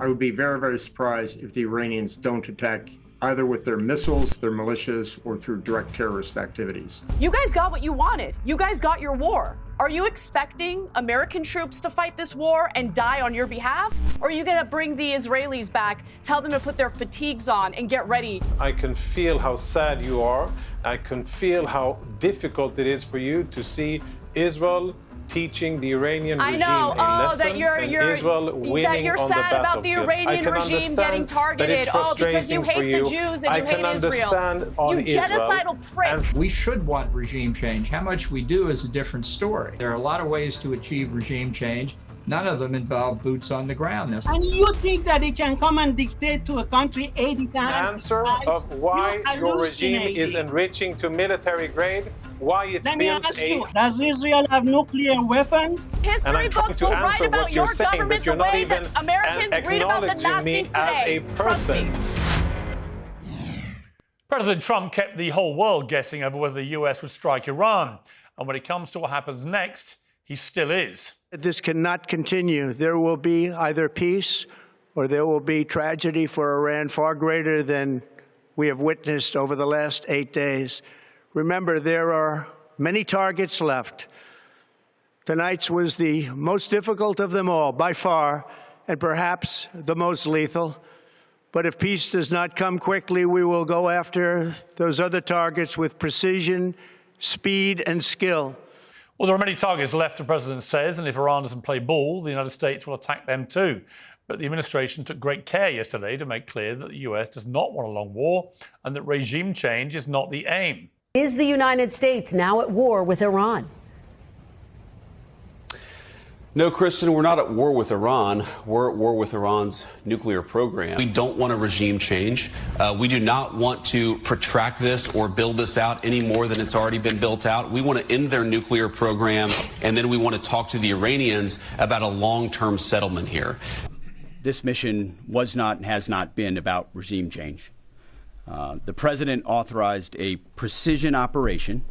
I would be very, very surprised if the Iranians don't attack either with their missiles, their militias, or through direct terrorist activities. You guys got what you wanted. You guys got your war. Are you expecting American troops to fight this war and die on your behalf? Or are you going to bring the Israelis back, tell them to put their fatigues on and get ready? I can feel how sad you are. I can feel how difficult it is for you to see Israel teaching the Iranian regime a lesson, and Israel winning on the battlefield. About the Iranian regime getting targeted, because you hate the Jews and you hate Israel. You genocidal prick. We should want regime change. How much we do is a different story. There are a lot of ways to achieve regime change. None of them involve boots on the ground. And you think that it can come and dictate to a country 80 times the answer of why your regime is enriching to military grade, why it Let me ask you, does Israel have nuclear weapons? History books will write about your government the way that Americans read about the Nazis today. Trust me. President Trump kept the whole world guessing over whether the US would strike Iran. And when it comes to what happens next, he still is. This cannot continue. There will be either peace or there will be tragedy for Iran far greater than we have witnessed over the last 8 days. Remember, there are many targets left. Tonight's was the most difficult of them all, by far, and perhaps the most lethal. But if peace does not come quickly, we will go after those other targets with precision, speed, and skill. Well, there are many targets left, the president says, and if Iran doesn't play ball, the United States will attack them too. But the administration took great care yesterday to make clear that the US does not want a long war and that regime change is not the aim. Is the United States now at war with Iran? No, Kristen, we're not at war with Iran. We're at war with Iran's nuclear program. We don't want a regime change. We do not want to protract this or build this out any more than it's already been built out. We want to end their nuclear program, and then we want to talk to the Iranians about a long-term settlement here. This mission was not and has not been about regime change. The president authorized a precision operation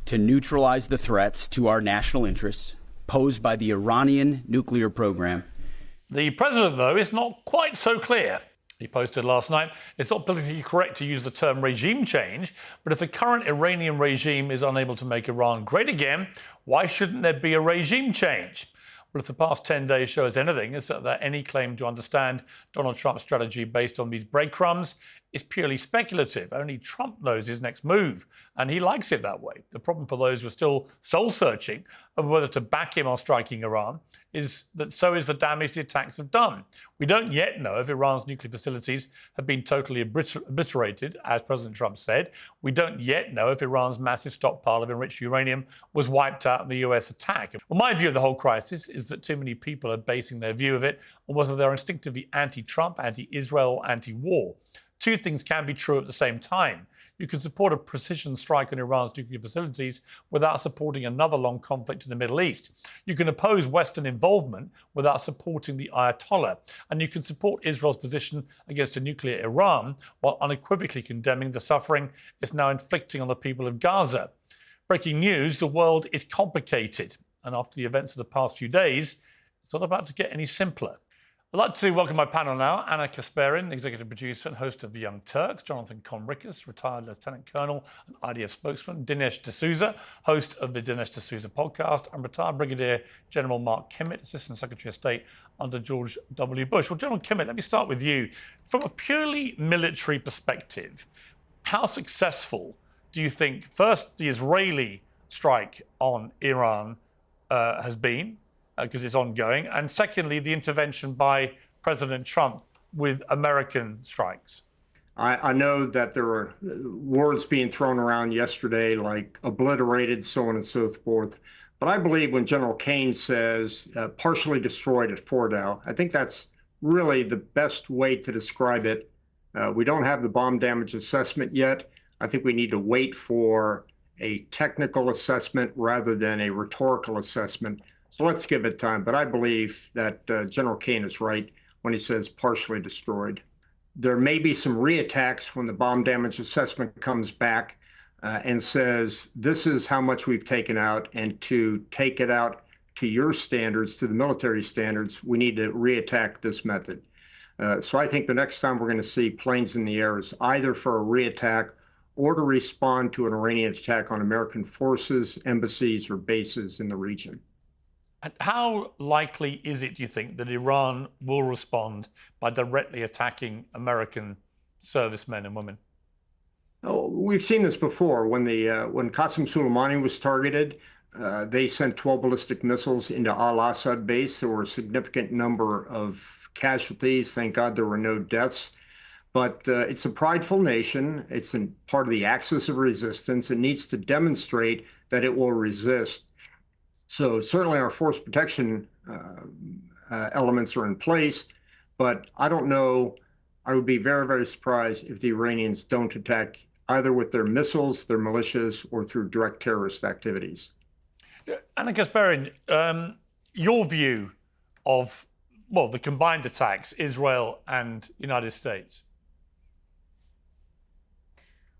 to neutralize the threats to our national interests posed by the Iranian nuclear program. The president, though, is not quite so clear. He posted last night, it's not politically correct to use the term regime change, but if the current Iranian regime is unable to make Iran great again, why shouldn't there be a regime change? Well, if the past 10 days show us anything, it's that any claim to understand Donald Trump's strategy based on these breadcrumbs is purely speculative. Only Trump knows his next move, and he likes it that way. The problem for those who are still soul-searching of whether to back him on striking Iran is that so is the damage the attacks have done. We don't yet know if Iran's nuclear facilities have been totally obliterated, as President Trump said. We don't yet know if Iran's massive stockpile of enriched uranium was wiped out in the US attack. Well, my view of the whole crisis is that too many people are basing their view of it on whether they're instinctively anti-Trump, anti-Israel, anti-war. Two things can be true at the same time. You can support a precision strike on Iran's nuclear facilities without supporting another long conflict in the Middle East. You can oppose Western involvement without supporting the Ayatollah. And you can support Israel's position against a nuclear Iran while unequivocally condemning the suffering it's now inflicting on the people of Gaza. Breaking news, the world is complicated. And after the events of the past few days, it's not about to get any simpler. I'd like to welcome my panel now, Ana Kasparian, executive producer and host of the Young Turks, Jonathan Conricus, retired lieutenant colonel and IDF spokesman, Dinesh D'Souza, host of the Dinesh D'Souza podcast, and retired Brigadier General Mark Kimmitt, Assistant Secretary of State under George W. Bush. Well, General Kimmitt, let me start with you. From a purely military perspective, how successful do you think, first, the Israeli strike on Iran has been, because it's ongoing, and secondly, the intervention by President Trump with American strikes? I know that there were words being thrown around yesterday like obliterated, so on and so forth. But I believe when General Kane says partially destroyed at Fordow, I think that's really the best way to describe it. We don't have the bomb damage assessment yet. I think we need to wait for a technical assessment rather than a rhetorical assessment. So let's give it time. But I believe that General Kane is right when he says partially destroyed. There may be some reattacks when the bomb damage assessment comes back and says, this is how much we've taken out. And to take it out to your standards, to the military standards, we need to reattack this method. So I think the next time we're going to see planes in the air is either for a reattack or to respond to an Iranian attack on American forces, embassies, or bases in the region. And how likely is it, do you think, that Iran will respond by directly attacking American servicemen and women? Oh, we've seen this before. When Qasem Soleimani was targeted, they sent 12 ballistic missiles into al-Assad base. There were a significant number of casualties. Thank God there were no deaths. But it's a prideful nation. It's part of the axis of resistance. It needs to demonstrate that it will resist. So certainly our force protection elements are in place, but I don't know. I would be very, very surprised if the Iranians don't attack either with their missiles, their militias, or through direct terrorist activities. Ana Kasparian, your view of, well, the combined attacks, Israel and United States?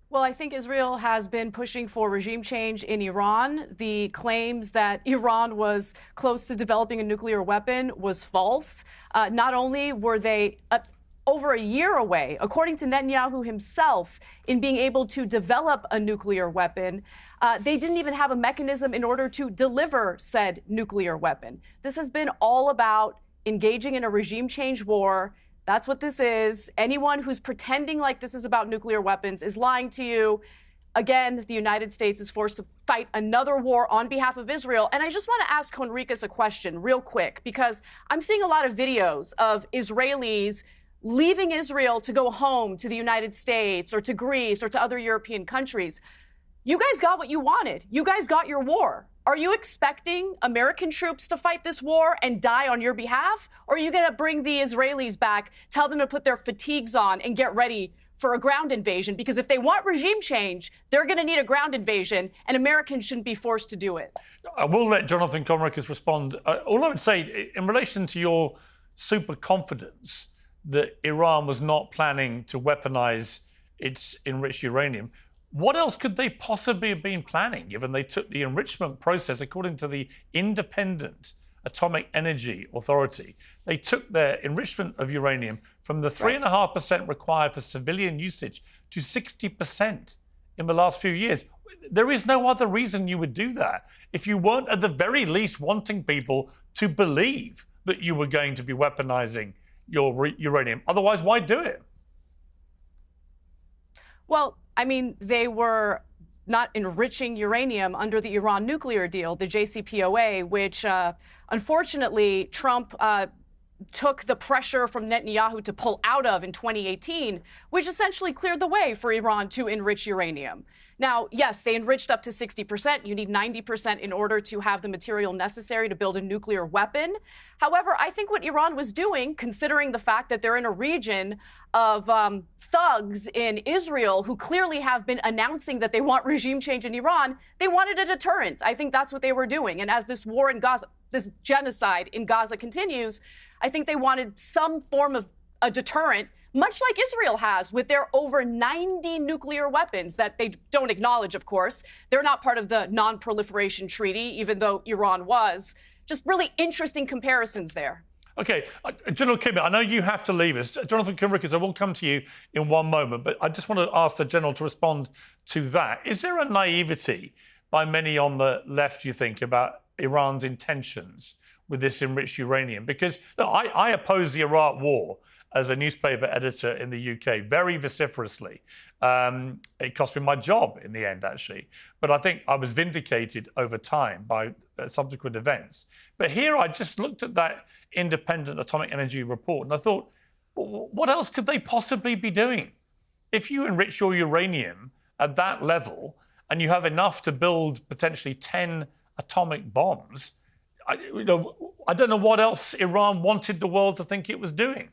Well, I think Israel has been pushing for regime change in Iran. The claims that Iran was close to developing a nuclear weapon was false. Not only were they over a year away, according to Netanyahu himself, in being able to develop a nuclear weapon, they didn't even have a mechanism in order to deliver said nuclear weapon. This has been all about engaging in a regime change war. That's what this is. Anyone who's pretending like this is about nuclear weapons is lying to you. Again, the United States is forced to fight another war on behalf of Israel. And I just want to ask Conricus a question real quick, because I'm seeing a lot of videos of Israelis leaving Israel to go home to the United States or to Greece or to other European countries. You guys got what you wanted. You guys got your war. Are you expecting American troops to fight this war and die on your behalf? Or are you going to bring the Israelis back, tell them to put their fatigues on and get ready for a ground invasion? Because if they want regime change, they're going to need a ground invasion, and Americans shouldn't be forced to do it. I will let Jonathan Conricus respond. All I would say, in relation to your super confidence that Iran was not planning to weaponize its enriched uranium, what else could they possibly have been planning, given they took the enrichment process, according to the Independent Atomic Energy Authority, they took their enrichment of uranium from the 3.5% required for civilian usage to 60% in the last few years. There is no other reason you would do that if you weren't at the very least wanting people to believe that you were going to be weaponizing your uranium. Otherwise, why do it? Well, I mean, they were not enriching uranium under the Iran nuclear deal, the JCPOA, which unfortunately Trump took the pressure from Netanyahu to pull out of in 2018, which essentially cleared the way for Iran to enrich uranium. Now, yes, they enriched up to 60%. You need 90% in order to have the material necessary to build a nuclear weapon. However, I think what Iran was doing, considering the fact that they're in a region of thugs in Israel who clearly have been announcing that they want regime change in Iran, they wanted a deterrent. I think that's what they were doing. And as this war in Gaza, this genocide in Gaza continues, I think they wanted some form of a deterrent, much like Israel has with their over 90 nuclear weapons that they don't acknowledge, of course. They're not part of the non-proliferation treaty, even though Iran was. Just really interesting comparisons there. Okay, General Kimmitt, I know you have to leave us. Jonathan Conricus, I will come to you in one moment, but I just want to ask the General to respond to that. Is there a naivety by many on the left, you think, about Iran's intentions with this enriched uranium? Because look, I oppose the Iraq war as a newspaper editor in the UK very vociferously. It cost me my job in the end, actually. But I think I was vindicated over time by subsequent events. But here I just looked at that Independent Atomic Energy report and I thought, what else could they possibly be doing? If you enrich your uranium at that level and you have enough to build potentially 10 atomic bombs, I don't know what else Iran wanted the world to think it was doing.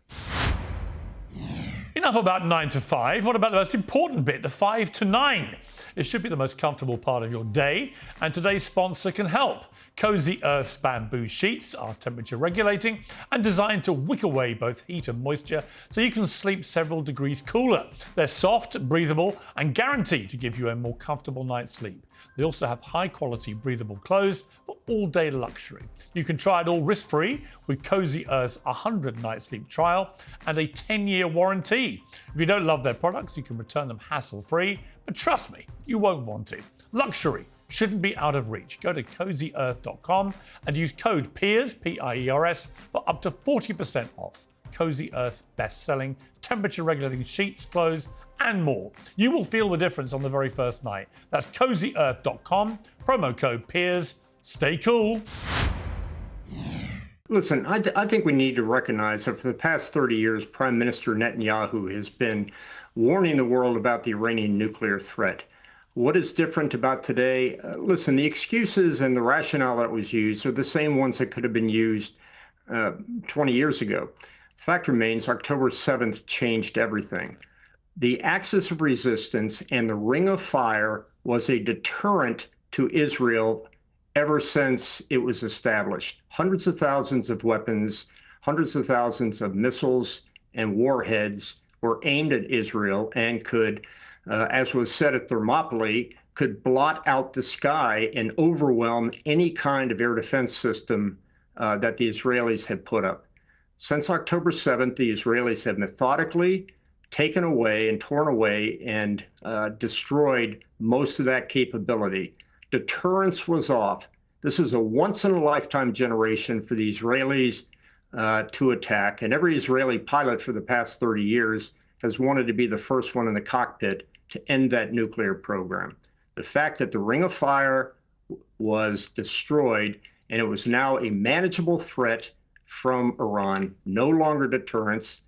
Enough about 9 to 5. What about the most important bit, the 5 to 9? It should be the most comfortable part of your day, and today's sponsor can help. Cozy Earth's bamboo sheets are temperature regulating and designed to wick away both heat and moisture so you can sleep several degrees cooler. They're soft, breathable, and guaranteed to give you a more comfortable night's sleep. They also have high-quality breathable clothes for all-day luxury. You can try it all risk-free with Cozy Earth's 100-night sleep trial and a 10-year warranty. If you don't love their products, you can return them hassle-free, but trust me, you won't want to. Luxury shouldn't be out of reach. Go to CozyEarth.com and use code PIERS, P-I-E-R-S, for up to 40% off. Cozy Earth's best-selling, temperature-regulating sheets, clothes, and more. You will feel the difference on the very first night. That's CozyEarth.com, promo code PIERS. Stay cool. Listen, I think we need to recognize that for the past 30 years, Prime Minister Netanyahu has been warning the world about the Iranian nuclear threat. What is different about today? Listen, the excuses and the rationale that was used are the same ones that could have been used 20 years ago. Fact remains, October 7th changed everything. The axis of resistance and the ring of fire was a deterrent to Israel ever since it was established. Hundreds of thousands of weapons, hundreds of thousands of missiles and warheads were aimed at Israel and could, as was said at Thermopylae, could blot out the sky and overwhelm any kind of air defense system that the Israelis had put up. Since October 7th, the Israelis have methodically taken away and torn away and destroyed most of that capability. Deterrence was off. This is a once-in-a-lifetime generation for the Israelis to attack, and every Israeli pilot for the past 30 years has wanted to be the first one in the cockpit to end that nuclear program. The fact that the Ring of Fire was destroyed and it was now a manageable threat from Iran, no longer deterrence.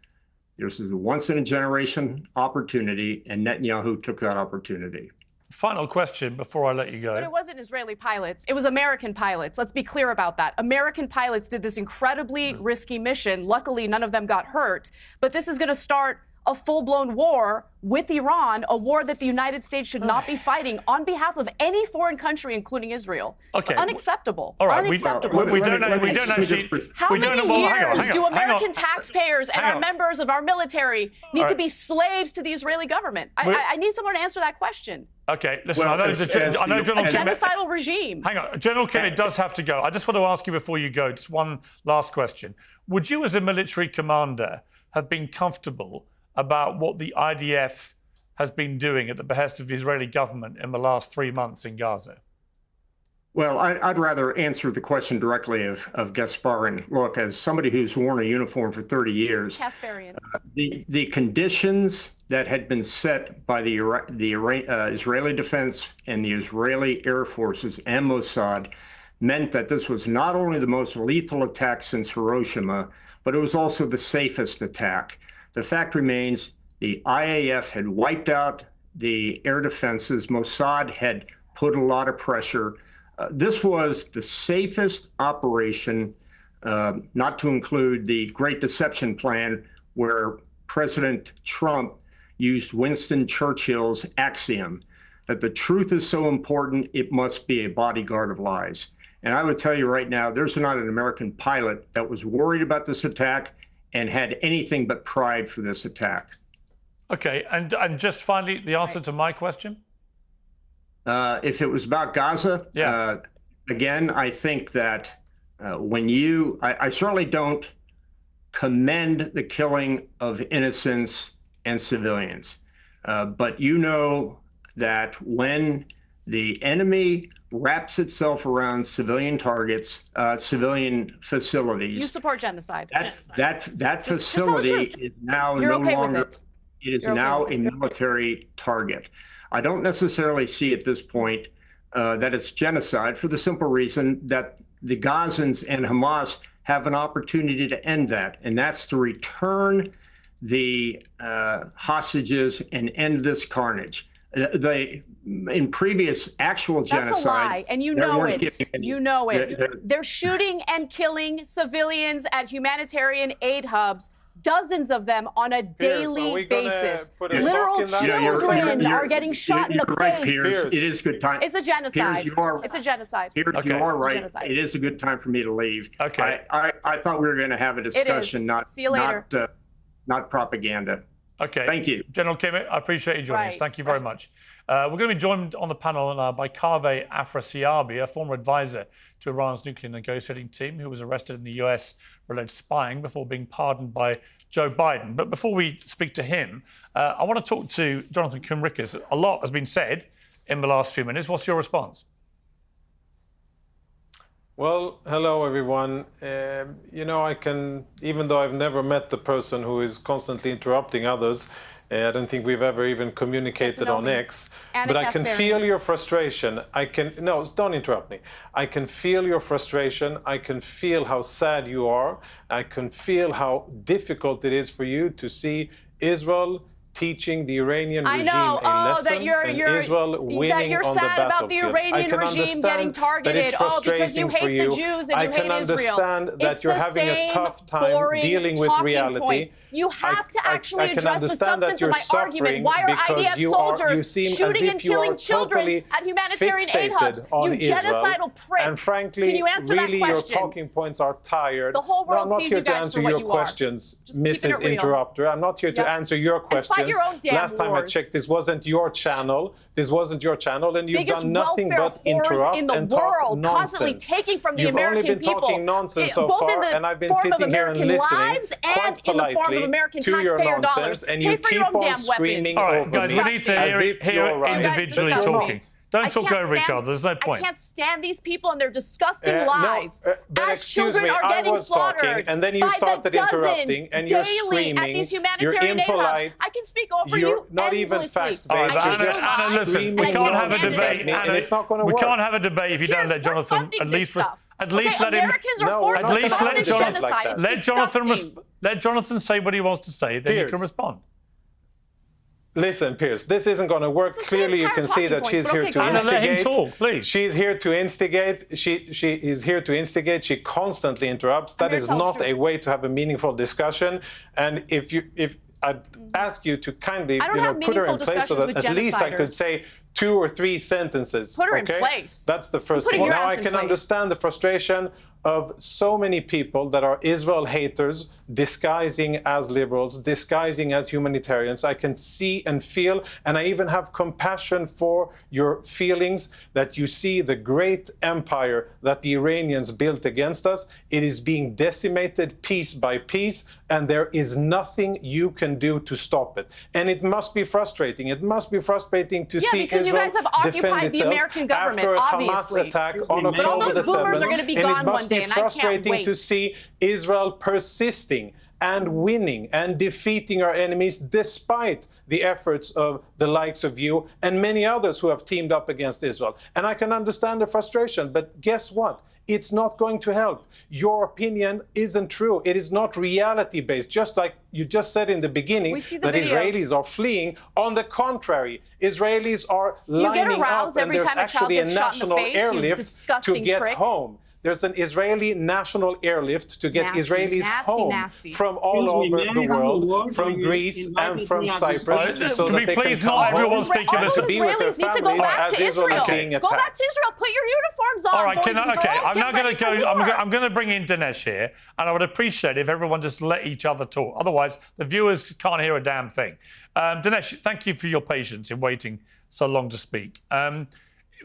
This is a once-in-a-generation opportunity, and Netanyahu took that opportunity. Final question before I let you go. But it wasn't Israeli pilots. It was American pilots. Let's be clear about that. American pilots did this incredibly risky mission. Luckily, none of them got hurt. But this is going to start a full-blown war with Iran, a war that the United States should not be fighting on behalf of any foreign country, including Israel. Okay. It's unacceptable. All right. Unacceptable. We don't actually. How many years do American taxpayers and our on. members of our military need to be slaves to the Israeli government? I need someone to answer that question. Okay, listen, I know General a Kimmitt, genocidal regime. Hang on, General Kimmitt does have to go. I just want to ask you before you go, just one last question. Would you, as a military commander, have been comfortable about what the IDF has been doing at the behest of the Israeli government in the last 3 months in Gaza? Well, I'd rather answer the question directly of Kasparian. Look, as somebody who's worn a uniform for 30 years, Kasparian. The conditions that had been set by the Israeli Defense and the Israeli Air Forces and Mossad meant that this was not only the most lethal attack since Hiroshima, but it was also the safest attack. The fact remains, the IAF had wiped out the air defenses. Mossad had put a lot of pressure. This was the safest operation, not to include the Great Deception Plan, where President Trump used Winston Churchill's axiom that the truth is so important, it must be a bodyguard of lies. And I would tell you right now, there's not an American pilot that was worried about this attack and had anything but pride for this attack. Okay, and just finally, the answer to my question? If it was about Gaza, again, I think that I certainly don't commend the killing of innocents and civilians. But you know that when the enemy wraps itself around civilian targets, civilian facilities. You support genocide. That facility is now no longer, it is now a military target. I don't necessarily see at this point that it's genocide for the simple reason that the Gazans and Hamas have an opportunity to end that, and that's to return the hostages and end this carnage. In previous actual genocides, that's a lie, and you know it. You know it. They're shooting and killing civilians at humanitarian aid hubs dozens of them on a daily basis. Literal children are getting shot in the face. Piers. It is a good time. It's a genocide. Piers, it's a genocide. Piers, you are right. It is a good time for me to leave. Okay. I thought we were going to have a discussion, See you later. not propaganda. Okay. Thank you. General Kimmitt, I appreciate you joining us. Thank you very much. We're going to be joined on the panel by Kaveh Afrasiabi, a former advisor to Iran's nuclear negotiating team, who was arrested in the US for alleged spying before being pardoned by Joe Biden. But before we speak to him, I want to talk to Jonathan Conricus. A lot has been said in the last few minutes. What's your response? Well, hello, everyone. I can, even though I've never met the person who is constantly interrupting others, I don't think we've ever even communicated on X, but I can feel your frustration. No, don't interrupt me. I can feel your frustration. I can feel how sad you are. I can feel how difficult it is for you to see Israel teaching the Iranian regime a lesson and Israel winning on the battlefield. I can understand that it's frustrating for you. I can understand that you're having a tough time dealing with reality. You have to actually address the substance of my argument. Why are IDF soldiers shooting and killing children at humanitarian aid hubs? You genocidal prick. And frankly, can you answer really, that your question? talking points are tired. The whole world sees you guys for what you are. I'm not here to answer your questions, Mrs. Interrupter. I'm not here to answer your questions. Last time I checked, this wasn't your channel. This wasn't your channel, and you've done nothing but interrupt and talk nonsense. Taking from the You've American only been talking nonsense so far, and I've been sitting here and listening quite politely to your nonsense, and you keep on screaming over me as if you're right. Individually talking. Don't talk over each other. There's no point. I can't stand these people and their disgusting lies. But excuse me, I was talking, and then you started interrupting, and you're screaming. You're impolite. I can speak over you're you not even fact-based. Anna, listen, we can't have a debate. Anna, it's not going to work. We can't have a debate if you don't let Jonathan let him. Let Jonathan say what he wants to say. Then you can respond. Listen, Piers, this isn't going to work. Clearly, you can see that she's here to instigate. Let him talk, please. She's here to instigate. She is here to instigate. She constantly interrupts. That is not a way to have a meaningful discussion. And if I'd ask you to kindly, put her in place so that at least I could say 2 or 3 sentences. Put her in place. That's the first thing. Now I can understand the frustration of so many people that are Israel haters, disguising as liberals, disguising as humanitarians. I can see and feel, and I even have compassion for your feelings that you see the great empire that the Iranians built against us. It is being decimated piece by piece, and there is nothing you can do to stop it. And it must be frustrating. It must be frustrating to see Israel defend itself after a Hamas attack on October the 7th. And it must be frustrating to see Israel persisting and winning and defeating our enemies despite the efforts of the likes of you and many others who have teamed up against Israel. And I can understand the frustration, but guess what? It's not going to help. Your opinion isn't true. It is not reality-based. Just like you just said in the beginning that Israelis are fleeing. On the contrary, Israelis are lining up, and there's actually a national airlift to get home. There's an Israeli national airlift to get Israelis home from all over the world, from Greece and from Cyprus, so that they can come home to be with their families as Israel is being attacked. Go back to Israel. Put your uniforms on. All right, I'm going to go. I'm going to bring in Dinesh here, and I would appreciate if everyone just let each other talk. Otherwise, the viewers can't hear a damn thing. Dinesh, thank you for your patience in waiting so long to speak.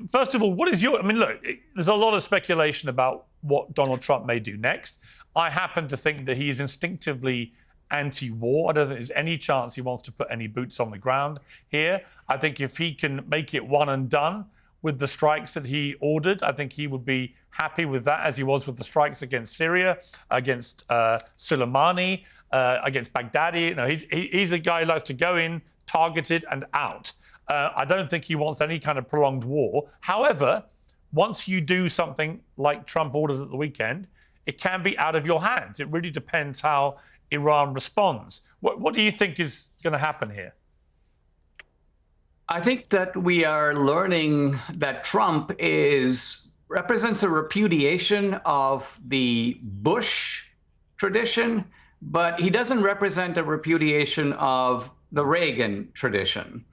First of all, what is your... look, there's a lot of speculation about what Donald Trump may do next. I happen to think that he is instinctively anti-war. I don't think there's any chance he wants to put any boots on the ground here. I think if he can make it one and done with the strikes that he ordered, I think he would be happy with that, as he was with the strikes against Syria, against Soleimani, against Baghdadi. He's a guy who likes to go in, targeted, and out. I don't think he wants any kind of prolonged war. However, once you do something like Trump ordered at the weekend, it can be out of your hands. It really depends how Iran responds. What do you think is going to happen here? I think that we are learning that Trump represents a repudiation of the Bush tradition, but he doesn't represent a repudiation of the Reagan tradition.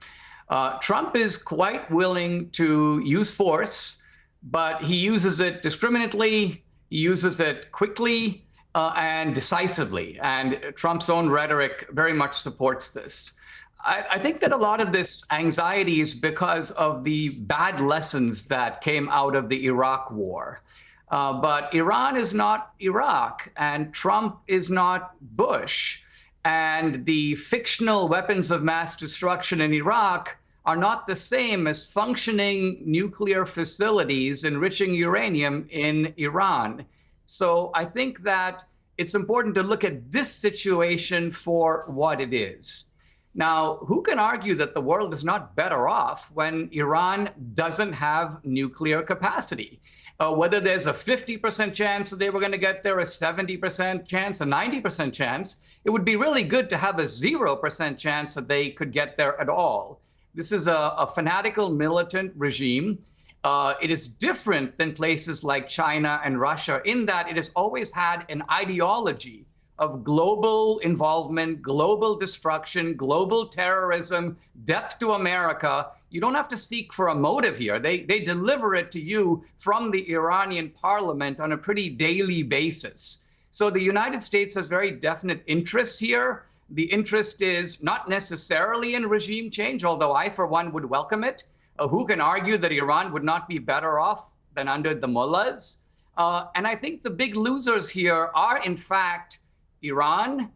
Trump is quite willing to use force, but he uses it discriminately, he uses it quickly and decisively. And Trump's own rhetoric very much supports this. I think that a lot of this anxiety is because of the bad lessons that came out of the Iraq war. But Iran is not Iraq, and Trump is not Bush. And the fictional weapons of mass destruction in Iraq are not the same as functioning nuclear facilities enriching uranium in Iran. So I think that it's important to look at this situation for what it is. Now, who can argue that the world is not better off when Iran doesn't have nuclear capacity? Whether there's a 50% chance that they were going to get there, a 70% chance, a 90% chance, it would be really good to have a 0% chance that they could get there at all. This is a fanatical militant regime. It is different than places like China and Russia in that it has always had an ideology of global involvement, global destruction, global terrorism, death to America. You don't have to seek for a motive here. They deliver it to you from the Iranian parliament on a pretty daily basis. So the United States has very definite interests here. The interest is not necessarily in regime change, although I, for one, would welcome it. Who can argue that Iran would not be better off than under the mullahs? And I think the big losers here are, in fact, Iran,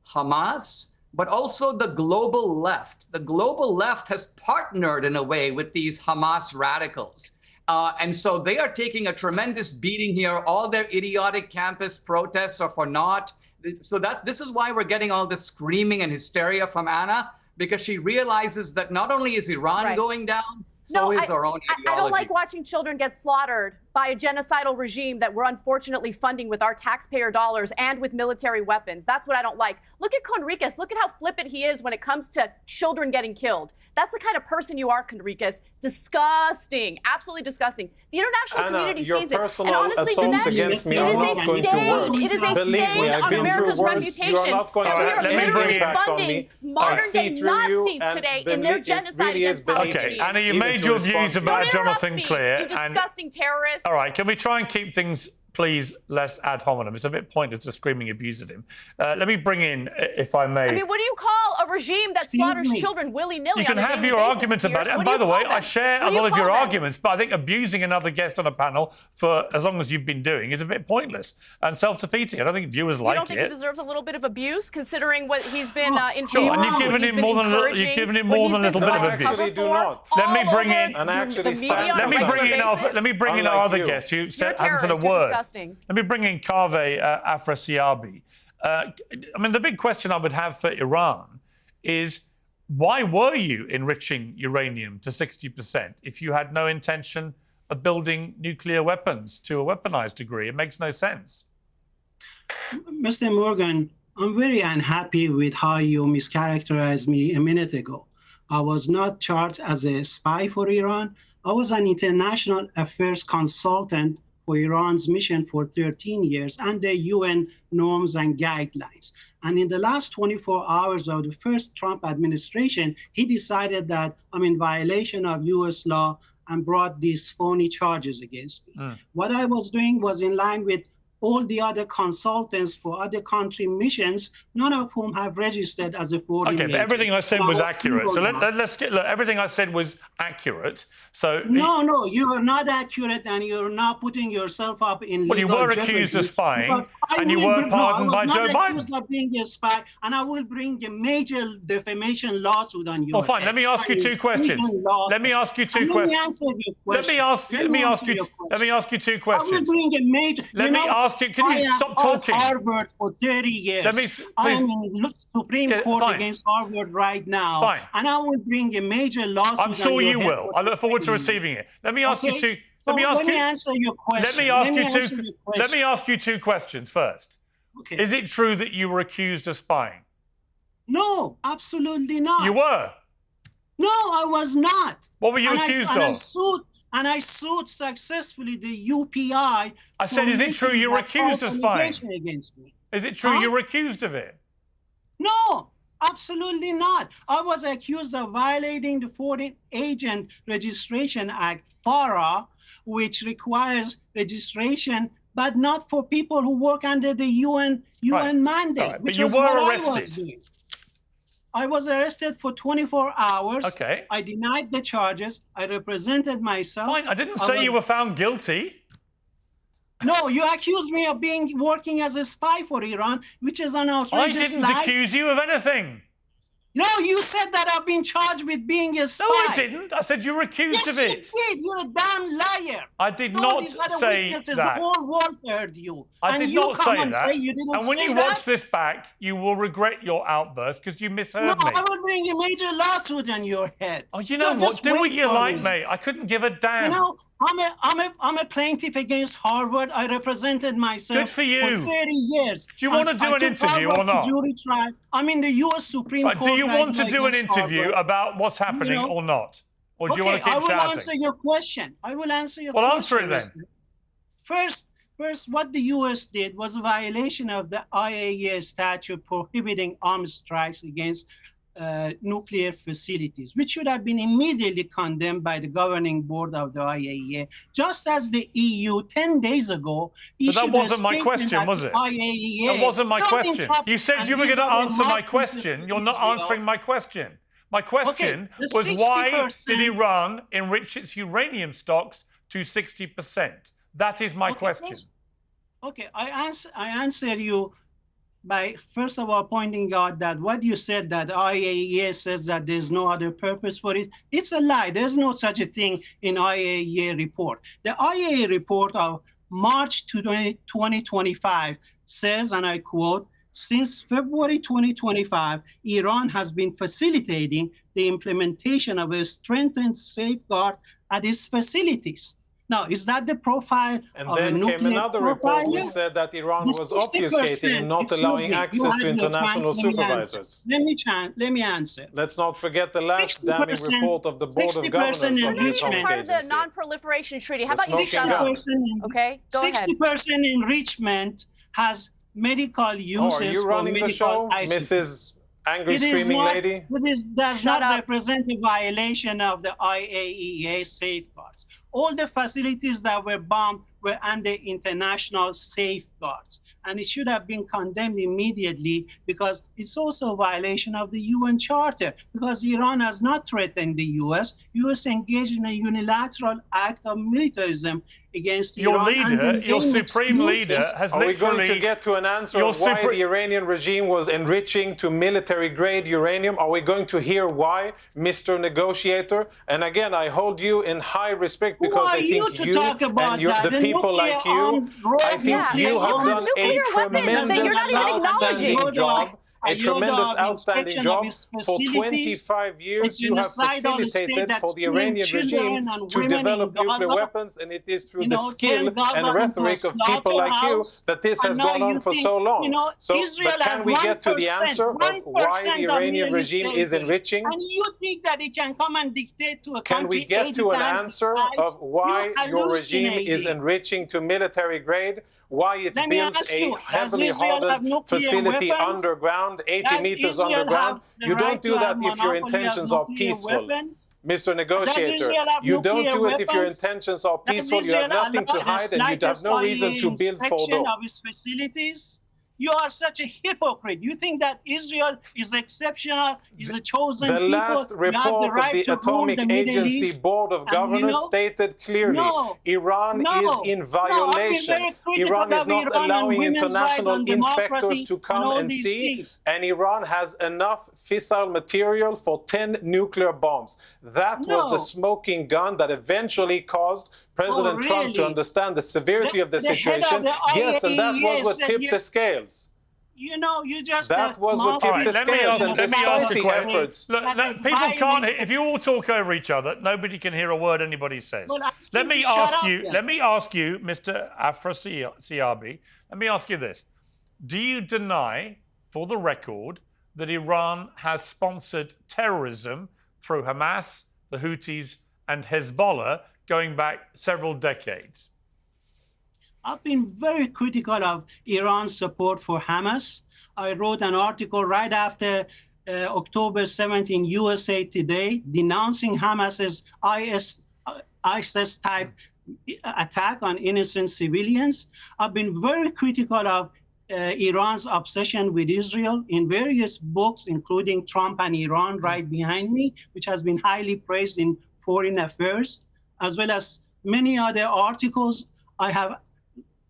Hamas, but also the global left. The global left has partnered in a way with these Hamas radicals. And so they are taking a tremendous beating here. All their idiotic campus protests are for naught. So this is why we're getting all this screaming and hysteria from Ana, because she realizes that not only is Iran going down, so is our own ideology. I don't like watching children get slaughtered by a genocidal regime that we're unfortunately funding with our taxpayer dollars and with military weapons. That's what I don't like. Look at Conricus. Look at how flippant he is when it comes to children getting killed. That's the kind of person you are, Conricus. Disgusting. Absolutely disgusting. The international community sees it. Personal and honestly, assaults against me are not going to work. It is a stain on America's reputation. You are not going to have any impact on me. Modern-day Nazis today in their genocide against Palestinians. Okay, Anna, you made your views about Jonathan clear. You disgusting terrorist. All right, can we try and keep things, please, less ad hominem? It's a bit pointless to screaming abuse at him. Let me bring in, if I may... I mean, what do you call a regime that slaughters children willy-nilly? You can have your arguments about it. And by the way, I share a lot of your arguments, but I think abusing another guest on a panel for as long as you've been doing is a bit pointless and self-defeating. I don't think viewers like it. You don't think he deserves a little bit of abuse, considering what he's been in favor of? Sure, and you've given him more than a little bit of abuse. Actually, do not. Let me bring in... Let me bring in our other guest who hasn't said a word. Let me bring in Kaveh Afrasiabi. I mean, the big question I would have for Iran is, why were you enriching uranium to 60% if you had no intention of building nuclear weapons to a weaponized degree? It makes no sense. Mr. Morgan, I'm very unhappy with how you mischaracterized me a minute ago. I was not charged as a spy for Iran. I was an international affairs consultant for Iran's mission for 13 years under UN norms and guidelines. And in the last 24 hours of the first Trump administration, he decided that I'm in violation of US law and brought these phony charges against me. What I was doing was in line with all the other consultants for other country missions, none of whom have registered as a foreign Okay, but everything I said was accurate. So let's get, look, everything I said was accurate. So No, you are not accurate, and you're not putting yourself up in legal you were jeopardy, accused of spying, and you weren't pardoned by Joe Biden. I was not accused of being a spy, and I will bring a major defamation lawsuit on you. Well, fine. Let me ask you two questions. Let me ask you two questions. Let me answer your question. Let me ask you two questions. I will bring a major... Let me ask you, can you stop talking? I have Harvard for 30 years. I am in the Supreme Court against Harvard right now. And I will bring a major lawsuit. I'm sure you will. I look forward to receiving it. Let me ask you two. Let me answer your question. Let me ask you two questions first. Okay. Is it true that you were accused of spying? No, absolutely not. You were? No, I was not. What were you accused of? And I sued successfully the UPI. I said, is it true you were accused of spying? Against me. Is it true you were accused of it? No, absolutely not. I was accused of violating the Foreign Agent Registration Act, FARA, which requires registration, but not for people who work under the UN mandate. Right. But you were arrested. I was arrested for 24 hours. Okay. I denied the charges. I represented myself. Fine. I didn't say you were found guilty. No, you accused me of working as a spy for Iran, which is an outrageous lie. I didn't accuse you of anything. No, you said that I've been charged with being a spy. No, I didn't. I said you were accused of it. Yes, you did. You're a damn liar. I did not say that. The whole world heard you. I did not say that. Say you didn't and when you watch this back, you will regret your outburst because you misheard me. I will bring a major lawsuit on your head. Oh, you know what? Do what you like, mate. I couldn't give a damn. You know, I'm a plaintiff against Harvard. I represented myself Good for you. For 30 years. Do you want to do an interview or not? Jury trial. I'm in the U.S. Supreme Court. Do you want to do an interview about what's happening or not? Or do you want to keep shouting? I will answer your question. I will answer your question. Well, answer it then. First, what the U.S. did was a violation of the IAEA statute prohibiting arms strikes against nuclear facilities, which should have been immediately condemned by the governing board of the IAEA, just as the EU 10 days ago issued But that wasn't my question, was it? IAEA. That wasn't my question. You said you were going to answer my question. You're not answering my question. My question was why did Iran enrich its uranium stocks to 60%? That is my question. I answer you by first of all pointing out that what you said, that IAEA says that there's no other purpose for it, it's a lie. There's no such a thing in IAEA report. The IAEA report of March 2025 says, and I quote, since February 2025, Iran has been facilitating the implementation of a strengthened safeguard at its facilities. Now, is that the profile of a nuclear profiler? And then came another report which said that Iran was obfuscating and not allowing access to international supervisors. Let me answer. Let's not forget the last damning report of the Board of Governors of the Atomic part of the non-proliferation treaty. How about you shut up? Okay, go ahead. 60% enrichment has medical uses. Are you running the show, Mrs. Angry Screaming Lady? This does not represent a violation of the IAEA safeguards. All the facilities that were bombed were under international safeguards. And it should have been condemned immediately because it's also a violation of the UN Charter, because Iran has not threatened the US. US engaged in a unilateral act of militarism against Iran. Your supreme leader has literally... Are we going to get to an answer of why the Iranian regime was enriching to military-grade uranium? Are we going to hear why, Mr. Negotiator? And again, I hold you in high respect because I think you and the people like you, I think you have done a tremendous outstanding job. A tremendous outstanding job. For 25 years, you have facilitated for the Iranian regime to develop nuclear weapons, and it is through the skill and rhetoric of people like you that this has gone on for so long. But can we get to the answer of why the Iranian regime is enriching? And you think that it can come and dictate to a country? Can we get to an answer of why your regime is enriching to military grade? Why it builds a heavily hardened facility underground, 80 meters underground. You don't do that if your intentions are peaceful, Mr. Negotiator. You don't do it if your intentions are peaceful. You have nothing to hide and you have no reason to build facilities. You are such a hypocrite. You think that Israel is exceptional, is a chosen people. The last report of the Atomic Agency Board of Governors stated clearly, Iran is in violation. Iran is not allowing international inspectors to come and see, and Iran has enough fissile material for 10 nuclear bombs. That was the smoking gun that eventually caused President Trump to understand the severity of the situation. Yes, and that was what tipped the scales. You know, you just... That was what tipped the scales, and despite the efforts... Look, people can't... If you all talk over each other, nobody can hear a word anybody says. Let me ask you, Mr. Afrasiabi, let me ask you this. Do you deny, for the record, that Iran has sponsored terrorism through Hamas, the Houthis, and Hezbollah, going back several decades? I've been very critical of Iran's support for Hamas. I wrote an article right after October 17, USA Today, denouncing Hamas's ISIS-type attack on innocent civilians. I've been very critical of Iran's obsession with Israel in various books, including Trump and Iran right behind me, which has been highly praised in Foreign Affairs, as well as many other articles. I have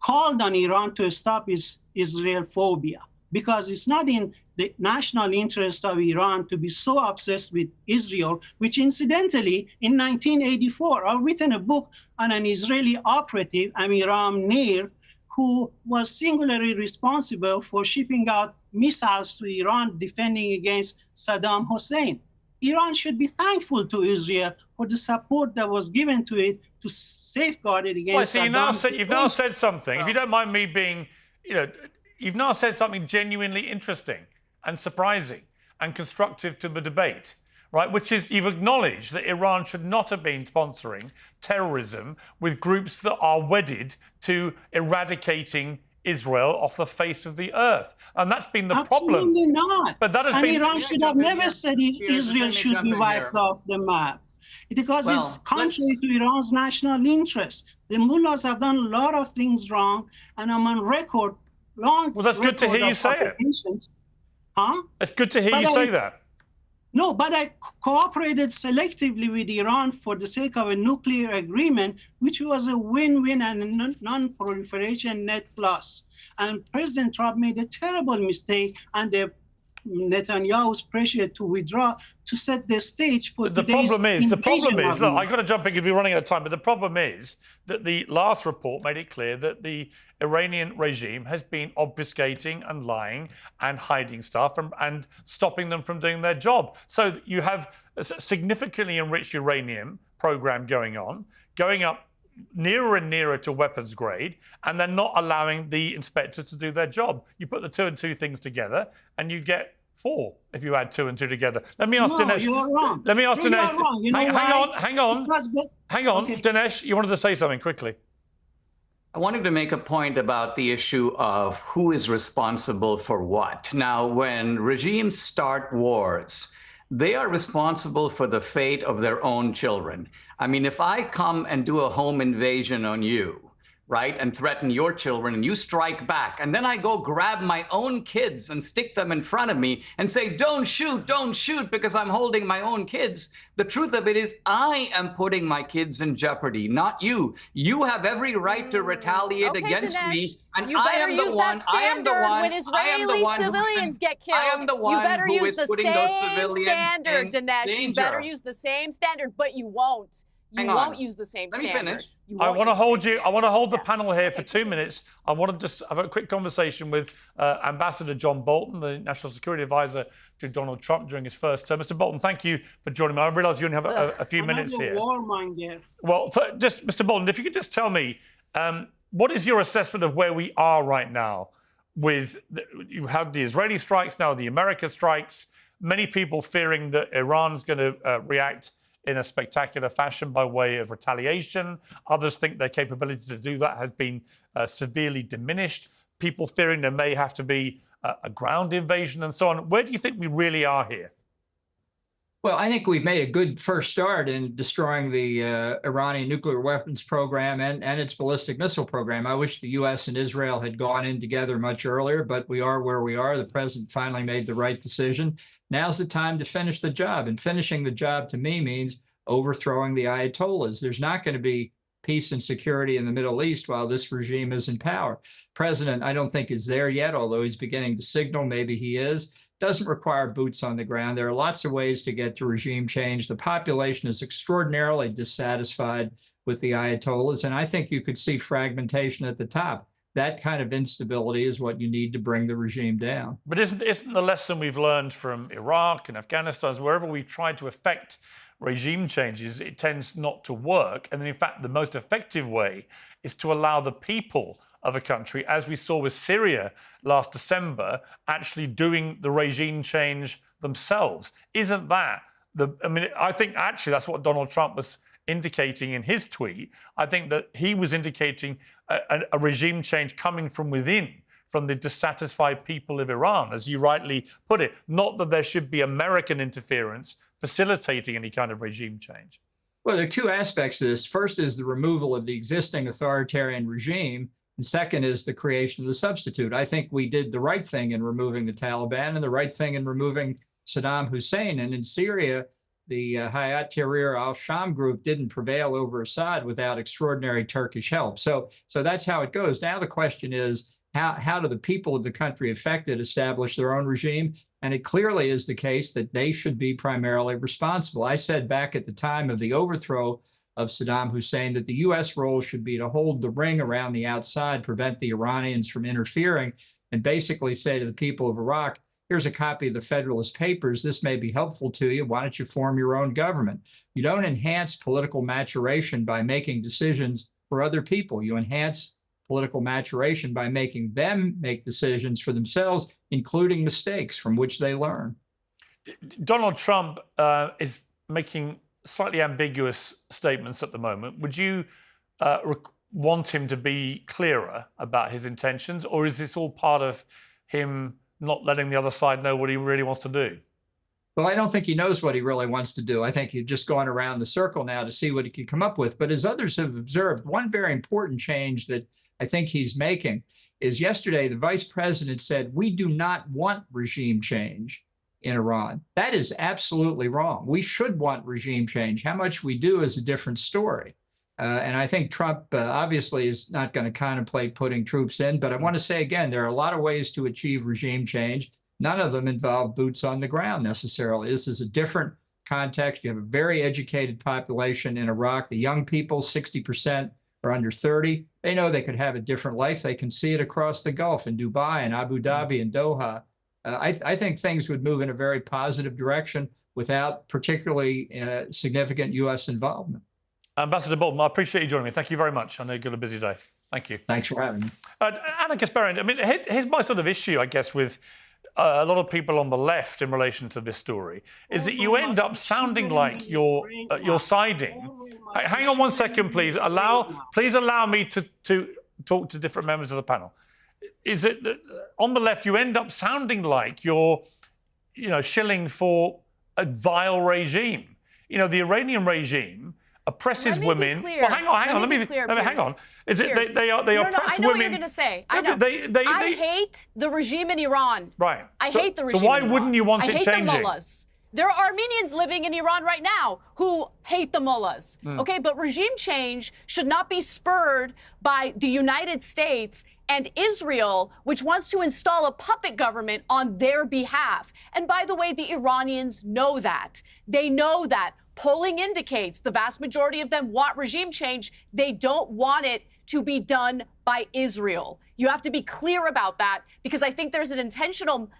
called on Iran to stop its Israel phobia, because it's not in the national interest of Iran to be so obsessed with Israel, which incidentally, in 1984, I've written a book on an Israeli operative, Amiram Nir, who was singularly responsible for shipping out missiles to Iran defending against Saddam Hussein. Iran should be thankful to Israel for the support that was given to it to safeguard it against Saddam. You've now said something, if you don't mind me being, you've now said something genuinely interesting and surprising and constructive to the debate, right? Which is, you've acknowledged that Iran should not have been sponsoring terrorism with groups that are wedded to eradicating Israel off the face of the earth. And that's been the problem. Absolutely not. But that has been... Iran should have never said Israel should be wiped off the map, because it's contrary to Iran's national interest. The mullahs have done a lot of things wrong, and I'm on record, Well, that's good to hear you say it. Huh? It's good to hear you say that. No, but I cooperated selectively with Iran for the sake of a nuclear agreement, which was a win-win and a non-proliferation net plus. And President Trump made a terrible mistake, and Netanyahu's pressure to withdraw to set the stage for the problem is, look, I've got to jump in because we're running out of time, but the problem is that the last report made it clear that the Iranian regime has been obfuscating and lying and hiding stuff and stopping them from doing their job. So you have a significantly enriched uranium program going on, going up nearer and nearer to weapons grade, and they're not allowing the inspectors to do their job. You put the two and two things together and you get 4 if you add 2 and 2 together. Let me ask Dinesh. You are wrong. Let me ask Dinesh. Hang on. Okay. Dinesh, you wanted to say something quickly. I wanted to make a point about the issue of who is responsible for what. Now, when regimes start wars, they are responsible for the fate of their own children. I mean, if I come and do a home invasion on you, right, and threaten your children, and you strike back, and then I go grab my own kids and stick them in front of me and say, don't shoot, because I'm holding my own kids. The truth of it is I am putting my kids in jeopardy, not you. You have every right to retaliate against Dinesh, me, and you better use that standard when Israeli civilians get killed. I am the one you better who use is the putting same those civilians standard, in Dinesh. danger. You better use the same standard, but you won't. You won't use the same standard. Let me finish. I want to hold you. I want to hold the panel here for 2 minutes. I want to just have a quick conversation with Ambassador John Bolton, the National Security Advisor to Donald Trump during his first term. Mr. Bolton, thank you for joining me. I realise you only have a few minutes here. Well, just Mr. Bolton, if you could just tell me, what is your assessment of where we are right now? You have the Israeli strikes now, the America strikes. Many people fearing that Iran's going to react in a spectacular fashion by way of retaliation. Others think their capability to do that has been severely diminished. People fearing there may have to be a ground invasion and so on. Where do you think we really are here? Well, I think we've made a good first start in destroying the Iranian nuclear weapons program and its ballistic missile program. I wish the U.S. and Israel had gone in together much earlier, but we are where we are. The president finally made the right decision. Now's the time to finish the job. And finishing the job to me means overthrowing the Ayatollahs. There's not going to be peace and security in the Middle East while this regime is in power. President, I don't think is there yet, although he's beginning to signal maybe he is. Doesn't require boots on the ground. There are lots of ways to get to regime change. The population is extraordinarily dissatisfied with the Ayatollahs, and I think you could see fragmentation at the top. That kind of instability is what you need to bring the regime down. But isn't the lesson we've learned from Iraq and Afghanistan is wherever we've tried to effect regime changes, it tends not to work. And then, in fact, the most effective way is to allow the people of a country, as we saw with Syria last December, actually doing the regime change themselves. Isn't that I think actually that's what Donald Trump was indicating in his tweet, I think that he was indicating a regime change coming from within, from the dissatisfied people of Iran, as you rightly put it. Not that there should be American interference facilitating any kind of regime change. Well, there are two aspects to this. First is the removal of the existing authoritarian regime. And second is the creation of the substitute. I think we did the right thing in removing the Taliban and the right thing in removing Saddam Hussein. And in Syria, the Hayat Tahrir al-Sham group didn't prevail over Assad without extraordinary Turkish help. So that's how it goes. Now the question is, how do the people of the country affected establish their own regime? And it clearly is the case that they should be primarily responsible. I said back at the time of the overthrow of Saddam Hussein that the U.S. role should be to hold the ring around the outside, prevent the Iranians from interfering, and basically say to the people of Iraq, here's a copy of the Federalist Papers. This may be helpful to you. Why don't you form your own government? You don't enhance political maturation by making decisions for other people. You enhance political maturation by making them make decisions for themselves, including mistakes from which they learn. Donald Trump is making slightly ambiguous statements at the moment. Would you want him to be clearer about his intentions, or is this all part of him not letting the other side know what he really wants to do? Well, I don't think he knows what he really wants to do. I think he's just going around the circle now to see what he can come up with. But as others have observed, one very important change that I think he's making is yesterday the vice president said, we do not want regime change in Iran. That is absolutely wrong. We should want regime change. How much we do is a different story. And I think Trump obviously is not going to contemplate putting troops in. But I want to say again, there are a lot of ways to achieve regime change. None of them involve boots on the ground necessarily. This is a different context. You have a very educated population in Iraq. The young people, 60% are under 30. They know they could have a different life. They can see it across the Gulf in Dubai and Abu Dhabi and Doha. I think things would move in a very positive direction without particularly significant U.S. involvement. Ambassador Bolton, I appreciate you joining me. Thank you very much. I know you've got a busy day. Thank you. Thanks for having me. Ana Kasparian, I mean, here's my sort of issue, I guess, with a lot of people on the left in relation to this story, is that you end up sounding like you're siding. Hang on one second, please. Please allow me to talk to different members of the panel. Is it that on the left you end up sounding like you're, shilling for a vile regime? The Iranian regime oppresses women. Well, hang on. Let me hang on. Is it they oppress women? I know what you're going to say. I know. I hate the regime in Iran. Right. I hate the regime. So why wouldn't you want it changing? I hate the mullahs. There are Armenians living in Iran right now who hate the mullahs. Okay, but regime change should not be spurred by the United States and Israel, which wants to install a puppet government on their behalf. And by the way, the Iranians know that. They know that. Polling indicates the vast majority of them want regime change. They don't want it to be done by Israel. You have to be clear about that, because I think there's an intentional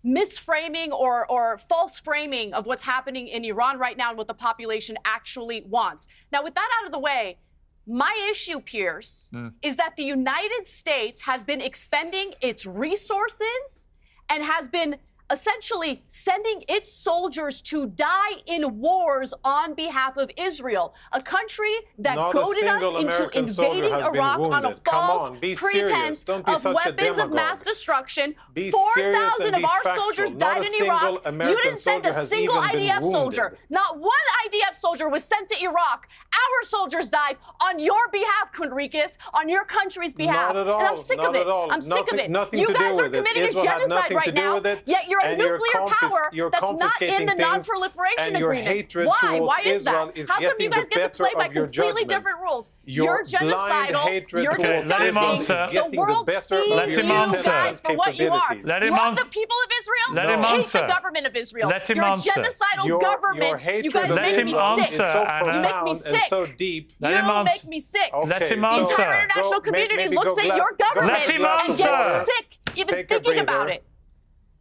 misframing or false framing of what's happening in Iran right now and what the population actually wants. Now, with that out of the way, my issue, Piers, is that the United States has been expending its resources and has been essentially sending its soldiers to die in wars on behalf of Israel, a country that goaded us into invading Iraq on a false pretense of weapons of mass destruction. 4,000 of our soldiers died in Iraq. You didn't send a single IDF soldier. Not one IDF soldier was sent to Iraq. Our soldiers died on your behalf, Conricus, on your country's behalf. Not at all. And I'm sick of it. I'm sick of it. You guys are committing a genocide right now, yet you're a nuclear power that's not in the non-proliferation agreement. Why? Why is that? How come you guys get to play by completely different rules? You're genocidal. You're disgusting. The world sees you guys for what you are. Let him you are answer. the people of Israel. Let him hate answer. the government of Israel. Let him You're answer. a genocidal government. You guys make me sick. You make me sick. So deep. You make me sick. Let him The answer. entire international community looks at your government Let him and answer. gets sick even thinking about it.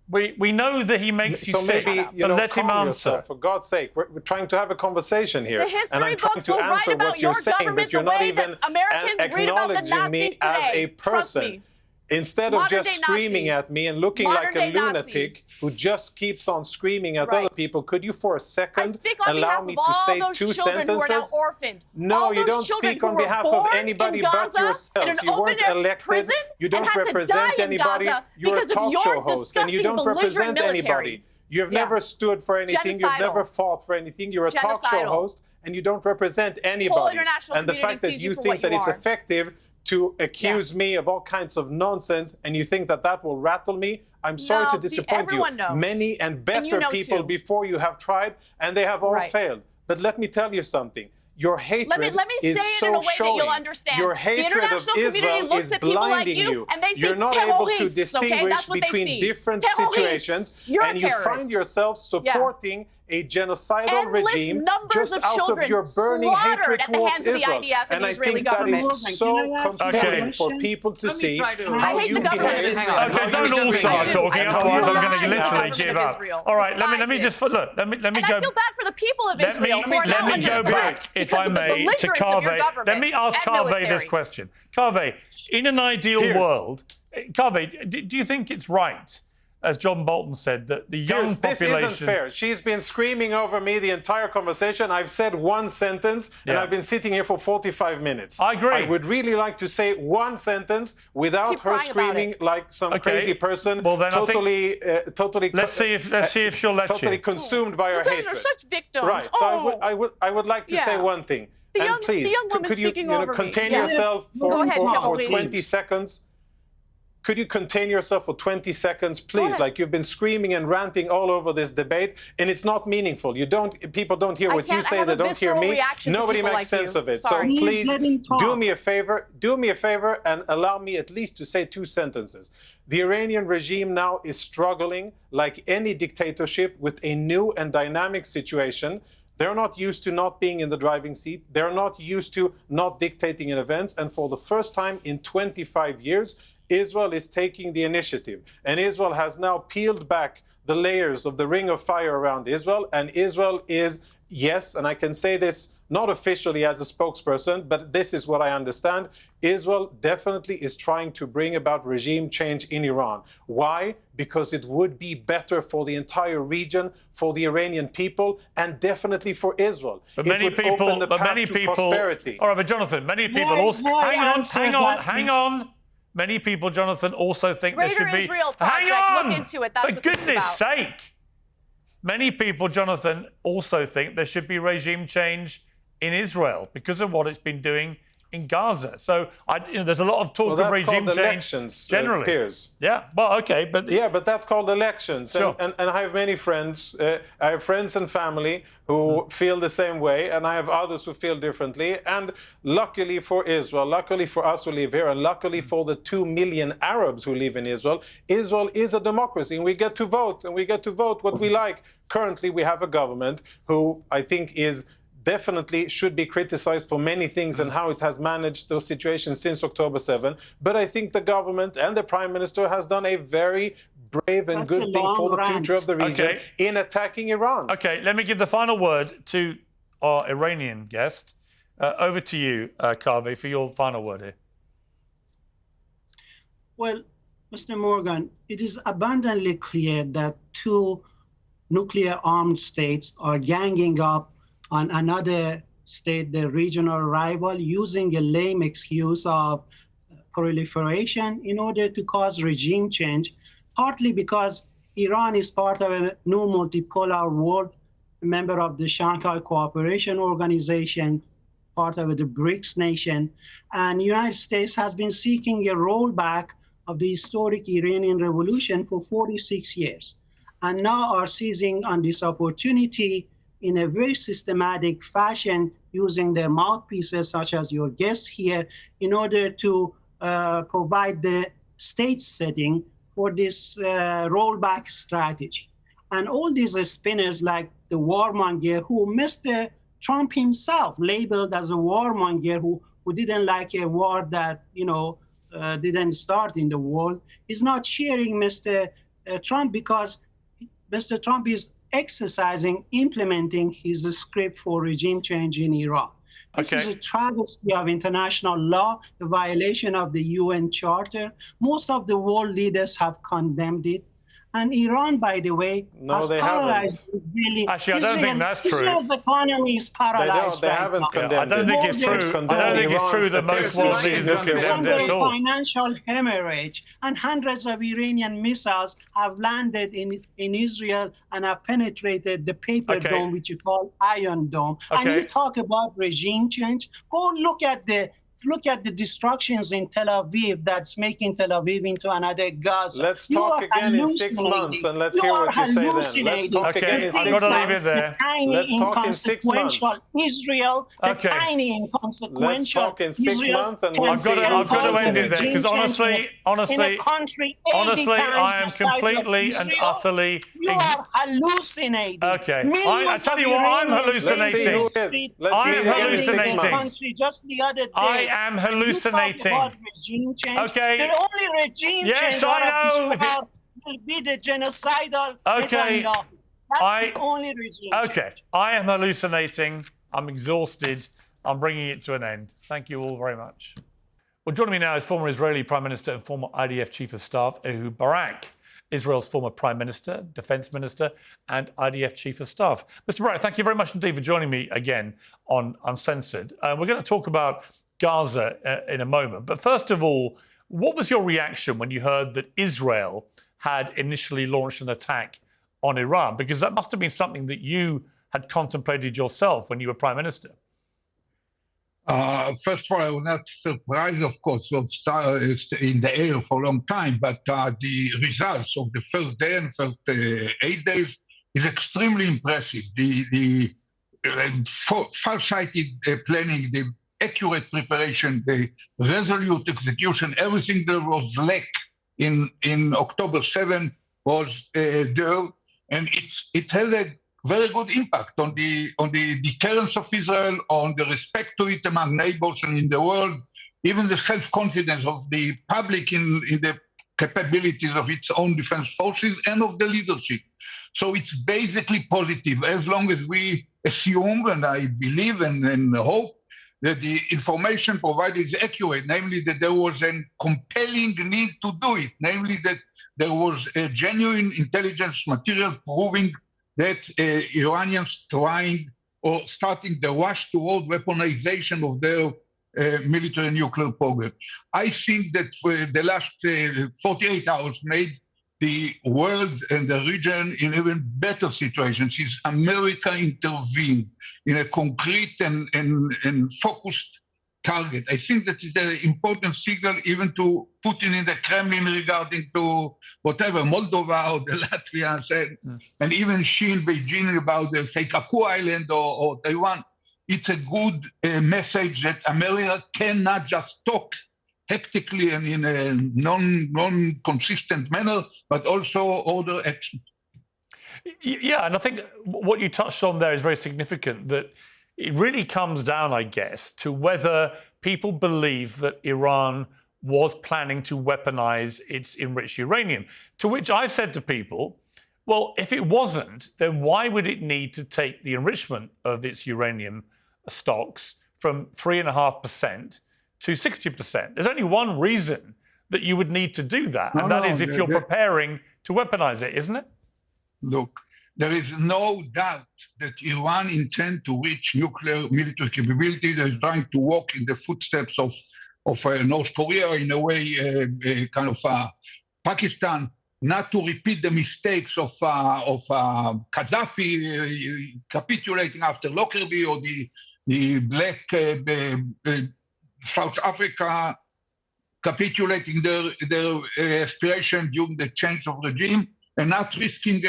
We know that he makes you sick, but let him answer. For God's sake, we're trying to have a conversation here. The history and I'm trying books to will write answer about what you're your saying, government but you're the not way even that Americans read about the acknowledging me Nazis as today. a Trust person. me. Instead of just Modern-day screaming Nazis. at me and looking like a Modern-day lunatic Nazis. who just keeps on screaming at Right. other people, could you for a I second speak on allow behalf me of to all say those two children who are now sentences? orphaned. No, all you those don't children speak who on were behalf of born anybody in but Gaza, yourself. in an You weren't open-air elected. prison, You don't and had to represent die in anybody. Gaza You're a because of talk your show host and you disgusting, don't represent belligerent military. anybody. You've Yeah. never stood for anything. You've Genocidal. never fought for anything. You're a talk show Genocidal. host and you don't represent anybody. international And the community fact that sees you you for think what that you it's are. effective to accuse me of all kinds of nonsense and you think that that will rattle me, I'm sorry No, to disappoint you. everyone knows. Many and better know people too. before you have tried and they have all Right. failed. But let me tell you something. Your hatred Let me is say it so in a way showing. that you'll understand. Your The hatred of international community Israel looks is at people like blinding you, and they say You're not able to terrorists, okay? distinguish That's what they between see. different Terrorists. situations, You're a and you terrorist. find yourself supporting a genocidal Endless regime numbers just of out of children your burning slaughtered hatred at the towards hands of the Israel. IDF and the I Israeli think that government. is so Can I ask you a compelling for question? people to see try to- I how hate you the government of behave. Israel. Okay, Let don't me all just start say- talking, I do. otherwise I'm going Despise to the literally government give of up. Israel. All right, let me Despise just it. look. Let me And go. I feel bad for the people of Let Israel who are me now under go threat back, if because I of the may, to belligerence of your Kaveh. government Let me ask and Kaveh military. this question. Kaveh, in an ideal Piers. world, Kaveh, do you think it's right, as John Bolton said, that the young Piers, this population... isn't fair. She's been screaming over me the entire conversation. I've said one sentence, and Yeah. I've been sitting here for 45 minutes. I agree. I would really like to say one sentence without Keep her crying about screaming it. like some Okay. crazy person, Well, then I think- totally. Let's see if she'll let totally you. consumed by her You guys hatred. are such victims. Right. So I would like to say Yeah. one thing. The and young- please, the young woman could you, speaking you know, over me. contain Yeah. yourself Go for, ahead, for, Tim, for please. 20 seconds? Could you contain yourself for 20 seconds, please? ahead. Like you've been screaming and ranting all over this debate, and it's not meaningful. People don't hear I what you can't- I say. have They a don't hear visceral me. reaction to Nobody people makes like sense you. of it. Sorry. So please let him talk. do me a favor. Do me a favor and allow me at least to say two sentences. The Iranian regime now is struggling like any dictatorship with a new and dynamic situation. They're not used to not being in the driving seat. They're not used to not dictating in events. And for the first time in 25 years, Israel is taking the initiative. And Israel has now peeled back the layers of the ring of fire around Israel. And Israel is, yes, and I can say this not officially as a spokesperson, but this is what I understand. Israel definitely is trying to bring about regime change in Iran. Why? Because it would be better for the entire region, for the Iranian people, and definitely for Israel. But It many would people, open the but path many to people. prosperity. All right, but Jonathan, many people Why- also. why Hang answer on, that, hang please? on. Many people, Jonathan, also think there Greater should be. Israel Hang Project, on! look into it. That's For what this is goodness about. sake. Many people, Jonathan, also think there should be regime change in Israel because of what it's been doing in Gaza. So, there's a lot of talk Well, of that's regime called change elections, generally. Piers. Yeah, well, okay, but Yeah, but that's called elections. Sure. And I have many friends. I have friends and family who feel the same way, and I have others who feel differently. And luckily for Israel, luckily for us who live here, and luckily for the 2 million Arabs who live in Israel, Israel is a democracy, and we get to vote, and we get to vote what we like. Currently, we have a government who I think is definitely should be criticized for many things and how it has managed those situations since October 7. But I think the government and the Prime Minister has done a very brave and That's good a thing for the long future rant. of the region Okay. in attacking Iran. okay, let me give the final word to our Iranian guest. Over to you, Kaveh, for your final word here. Well, Mr. Morgan, it is abundantly clear that two nuclear-armed states are ganging up on another state, the regional rival, using a lame excuse of proliferation in order to cause regime change, partly because Iran is part of a new multipolar world, a member of the Shanghai Cooperation Organization, part of the BRICS nation, and the United States has been seeking a rollback of the historic Iranian Revolution for 46 years, and now are seizing on this opportunity in a very systematic fashion, using their mouthpieces, such as your guests here, in order to provide the stage setting for this rollback strategy. And all these spinners like the warmonger, who Mr. Trump himself labeled as a warmonger, who didn't like a war that, didn't start in the world, is not cheering Mr. Trump because Mr. Trump is exercising, implementing his script for regime change in Iran. This is a travesty of international law, a violation of the UN Charter. Most of the world leaders have condemned it. And Iran, by the way, has paralyzed Israeli. Actually, I don't think that's true. Israel's economy is paralyzed right now. I don't think it's true. I don't think it's true that most world leaders have condemned it at all. Financial hemorrhage, and hundreds of Iranian missiles have landed in Israel and have penetrated the paper dome, which you call Iron Dome. And you talk about regime change. Go look at the destructions in Tel Aviv that's making Tel Aviv into another Gaza. Let's talk again in 6 months and let's hear what you say then. Let's talk again in 6 months. I'm going to leave it there. Let's talk in 6 months. Israel, the tiny inconsequential Let's talk in 6 months and we'll see. I've got to end it there because honestly, I am completely and utterly. You are hallucinating. Okay. I tell you what, I'm hallucinating. I am hallucinating. Just the other day. I am hallucinating. Regime change. Okay. The only regime change will be the genocidal. Okay. That's the only regime change. I am hallucinating. I'm exhausted. I'm bringing it to an end. Thank you all very much. Well, joining me now is former Israeli Prime Minister and former IDF Chief of Staff, Ehud Barak, Israel's former Prime Minister, Defense Minister, and IDF Chief of Staff. Mr. Barak, thank you very much indeed for joining me again on Uncensored. We're going to talk about Gaza in a moment. But first of all, what was your reaction when you heard that Israel had initially launched an attack on Iran? Because that must have been something that you had contemplated yourself when you were Prime Minister. First of all, I was not surprised, of course, of in the air for a long time, but the results of the first day and first 8 days is extremely impressive. The far-sighted planning, the accurate preparation, the resolute execution, everything that was lack in October 7 was there, and it had a very good impact on the deterrence of Israel, on the respect to it among neighbors and in the world, even the self-confidence of the public in the capabilities of its own defense forces and of the leadership. So it's basically positive, as long as we assume, and I believe and hope, that the information provided is accurate, namely that there was a compelling need to do it, namely that there was a genuine intelligence material proving that Iranians trying or starting the rush toward weaponization of their military nuclear program. I think that for the last 48 hours made the world and the region in even better situations. Since America intervened in a concrete and focused target. I think that is an important signal even to Putin in the Kremlin regarding to whatever, Moldova or the Latvia said, and even Xi in Beijing about the Senkaku Island or Taiwan. It's a good message that America cannot just talk hectically and in a non-consistent manner, but also order action. Yeah, and I think what you touched on there is very significant, that it really comes down, I guess, to whether people believe that Iran was planning to weaponize its enriched uranium, to which I've said to people, well, if it wasn't, then why would it need to take the enrichment of its uranium stocks from 3.5% to 60%? There's only one reason that you would need to do that, and that is if you're preparing to weaponize it, isn't it? Look, there is no doubt that Iran intends to reach nuclear military capability. They're trying to walk in the footsteps of North Korea, in a way, kind of Pakistan, not to repeat the mistakes of Gaddafi capitulating after Lockerbie, or the black South Africa capitulating their aspiration during the change of regime, and not risking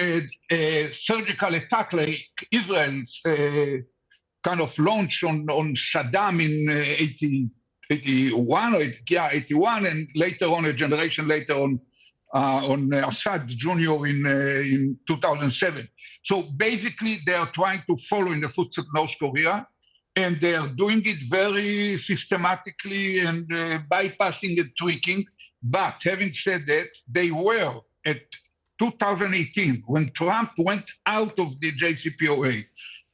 a surgical attack like Israel's kind of launch on Saddam in 81, and later on, a generation later on Assad Jr. in 2007. So basically, they are trying to follow in the footsteps of North Korea, and they are doing it very systematically and bypassing and tweaking. But having said that, they were at 2018, when Trump went out of the JCPOA,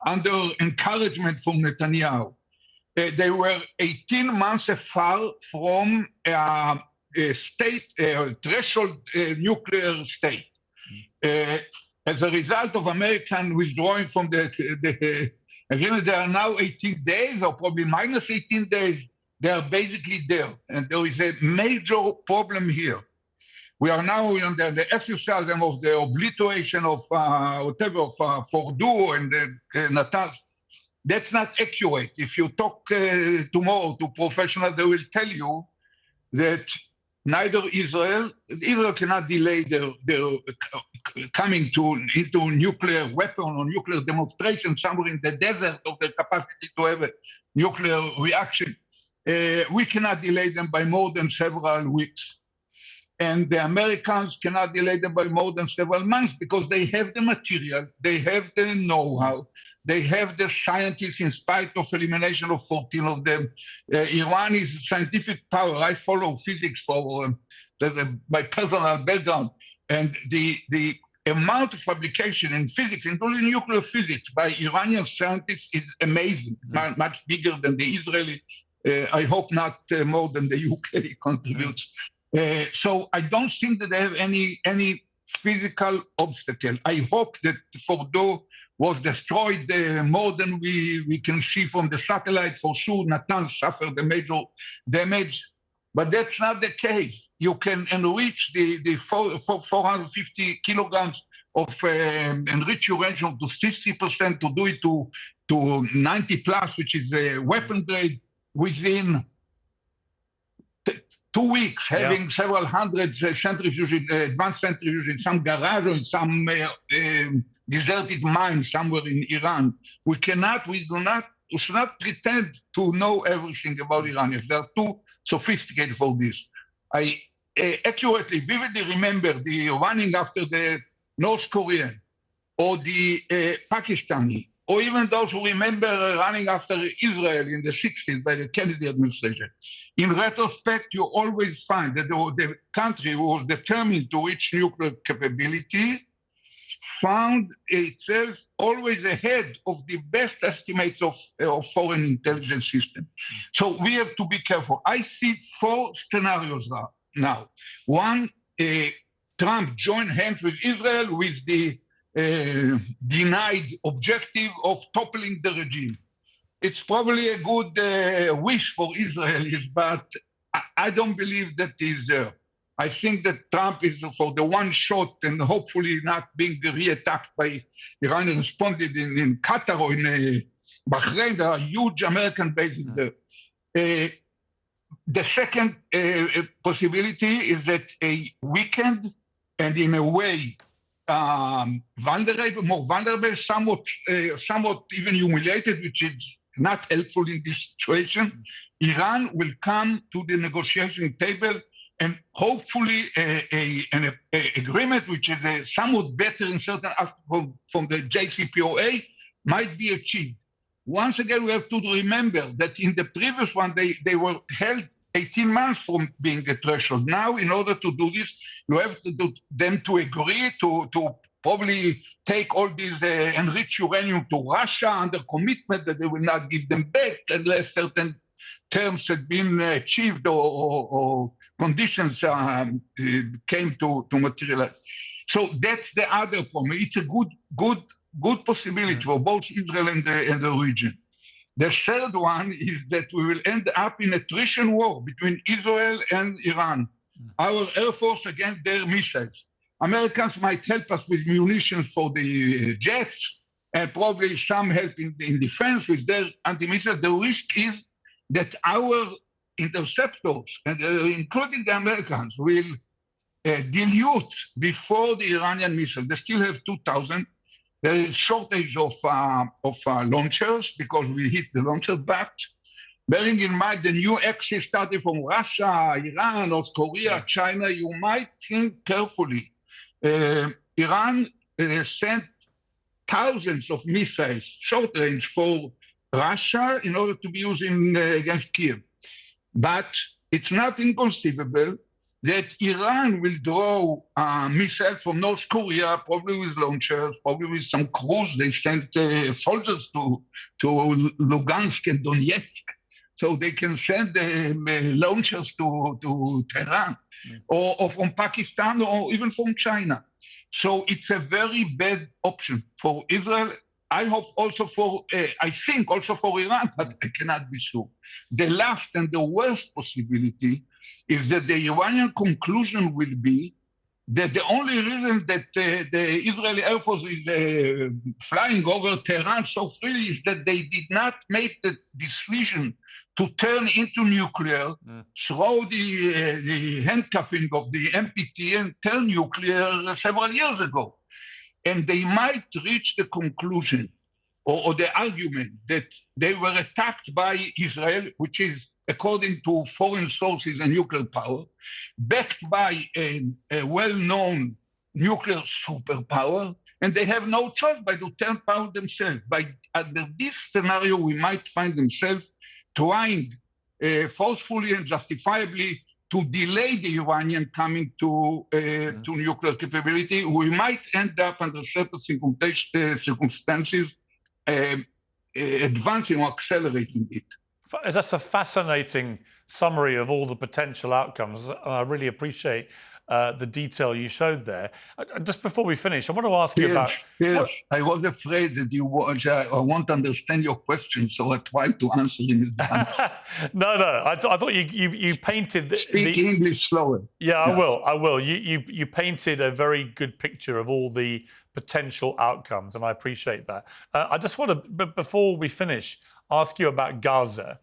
under encouragement from Netanyahu, they were 18 months afar from a state, threshold nuclear state. As a result of American withdrawing from the agreement, they are now 18 days or probably minus 18 days. They are basically there. And there is a major problem here. We are now under the exercise of the obliteration of Fordo and Natanz. That's not accurate. If you talk tomorrow to professionals, they will tell you that neither Israel cannot delay their coming into nuclear weapon or nuclear demonstration somewhere in the desert of their capacity to have a nuclear reaction. We cannot delay them by more than several weeks. And the Americans cannot delay them by more than several months because they have the material, they have the know-how, they have the scientists in spite of elimination of 14 of them. Iran is scientific power. I follow physics for my personal background. And the amount of publication in physics, including nuclear physics, by Iranian scientists is amazing, much bigger than the Israeli. I hope not more than the UK contributes. So I don't think that they have any physical obstacle. I hope that Fordo was destroyed more than we can see from the satellite. For sure, Natanz suffered a major damage, but that's not the case. You can enrich the 450 kilograms of enriched uranium to 60%, to do it to 90 plus, which is a weapon grade, within 2 weeks, having several hundred centrifuges, advanced centrifuges in some garage or in some deserted mine somewhere in Iran. We should not pretend to know everything about Iranians. They are too sophisticated for this. I accurately, vividly remember the running after the North Korean or the Pakistani, or even those who remember running after Israel in the 60s by the Kennedy administration. In retrospect, you always find that the country who was determined to reach nuclear capability found itself always ahead of the best estimates of foreign intelligence system. So we have to be careful. I see 4 scenarios now. One, Trump joined hands with Israel with the denied objective of toppling the regime. It's probably a good wish for Israelis, but I don't believe that is there. I think that Trump is for the one shot and hopefully not being re-attacked by Iran and responded in Qatar or in Bahrain. There are huge American bases there. The second possibility is that a weakened and in a way more vulnerable, somewhat even humiliated, which is not helpful in this situation, Iran will come to the negotiation table and hopefully an agreement which is somewhat better in certain aspects from the JCPOA might be achieved. Once again, we have to remember that in the previous one, they were held 18 months from being a threshold. Now, in order to do this, you have to do them to agree to probably take all these enriched uranium to Russia under commitment that they will not give them back unless certain terms had been achieved or conditions came to materialize. So that's the other problem. It's a good possibility for both Israel and the region. The third one is that we will end up in attrition war between Israel and Iran. Our Air Force against their missiles. Americans might help us with munitions for the jets and probably some help in defense with their anti-missiles. The risk is that our interceptors, and including the Americans, will dilute before the Iranian missiles. They still have 2,000. There is shortage of launchers because we hit the launcher back. Bearing in mind the new axis starting from Russia, Iran, North Korea, China, you might think carefully. Iran sent thousands of missiles, short range, for Russia in order to be used against Kiev. But it's not inconceivable that Iran will draw missiles from North Korea, probably with launchers, probably with some crews. They sent soldiers to Lugansk and Donetsk. so they can send launchers to Tehran, or from Pakistan, or even from China. So it's a very bad option for Israel. I hope also for, I think also for Iran, but I cannot be sure. The last and the worst possibility is that the Iranian conclusion will be that the only reason that the Israeli Air Force is flying over Tehran so freely is that they did not make the decision to turn into nuclear, throw the handcuffing of the NPT and turn nuclear several years ago. And they might reach the conclusion or the argument that they were attacked by Israel, which is, according to foreign sources, a nuclear power, backed by a well-known nuclear superpower, and they have no choice but to turn power themselves. Under this scenario, we might find themselves trying forcefully and justifiably to delay the Iranian coming to nuclear capability. We might end up under certain circumstances advancing or accelerating it. That's a fascinating summary of all the potential outcomes. I really appreciate the detail you showed there. Just before we finish, I want to ask you about... Yes, I was afraid that I won't understand your question, so I tried to answer in advance. No, I thought you painted... Speak English slower. Yeah, I will. You painted a very good picture of all the potential outcomes, and I appreciate that. I just want to, before we finish, ask you about Gaza.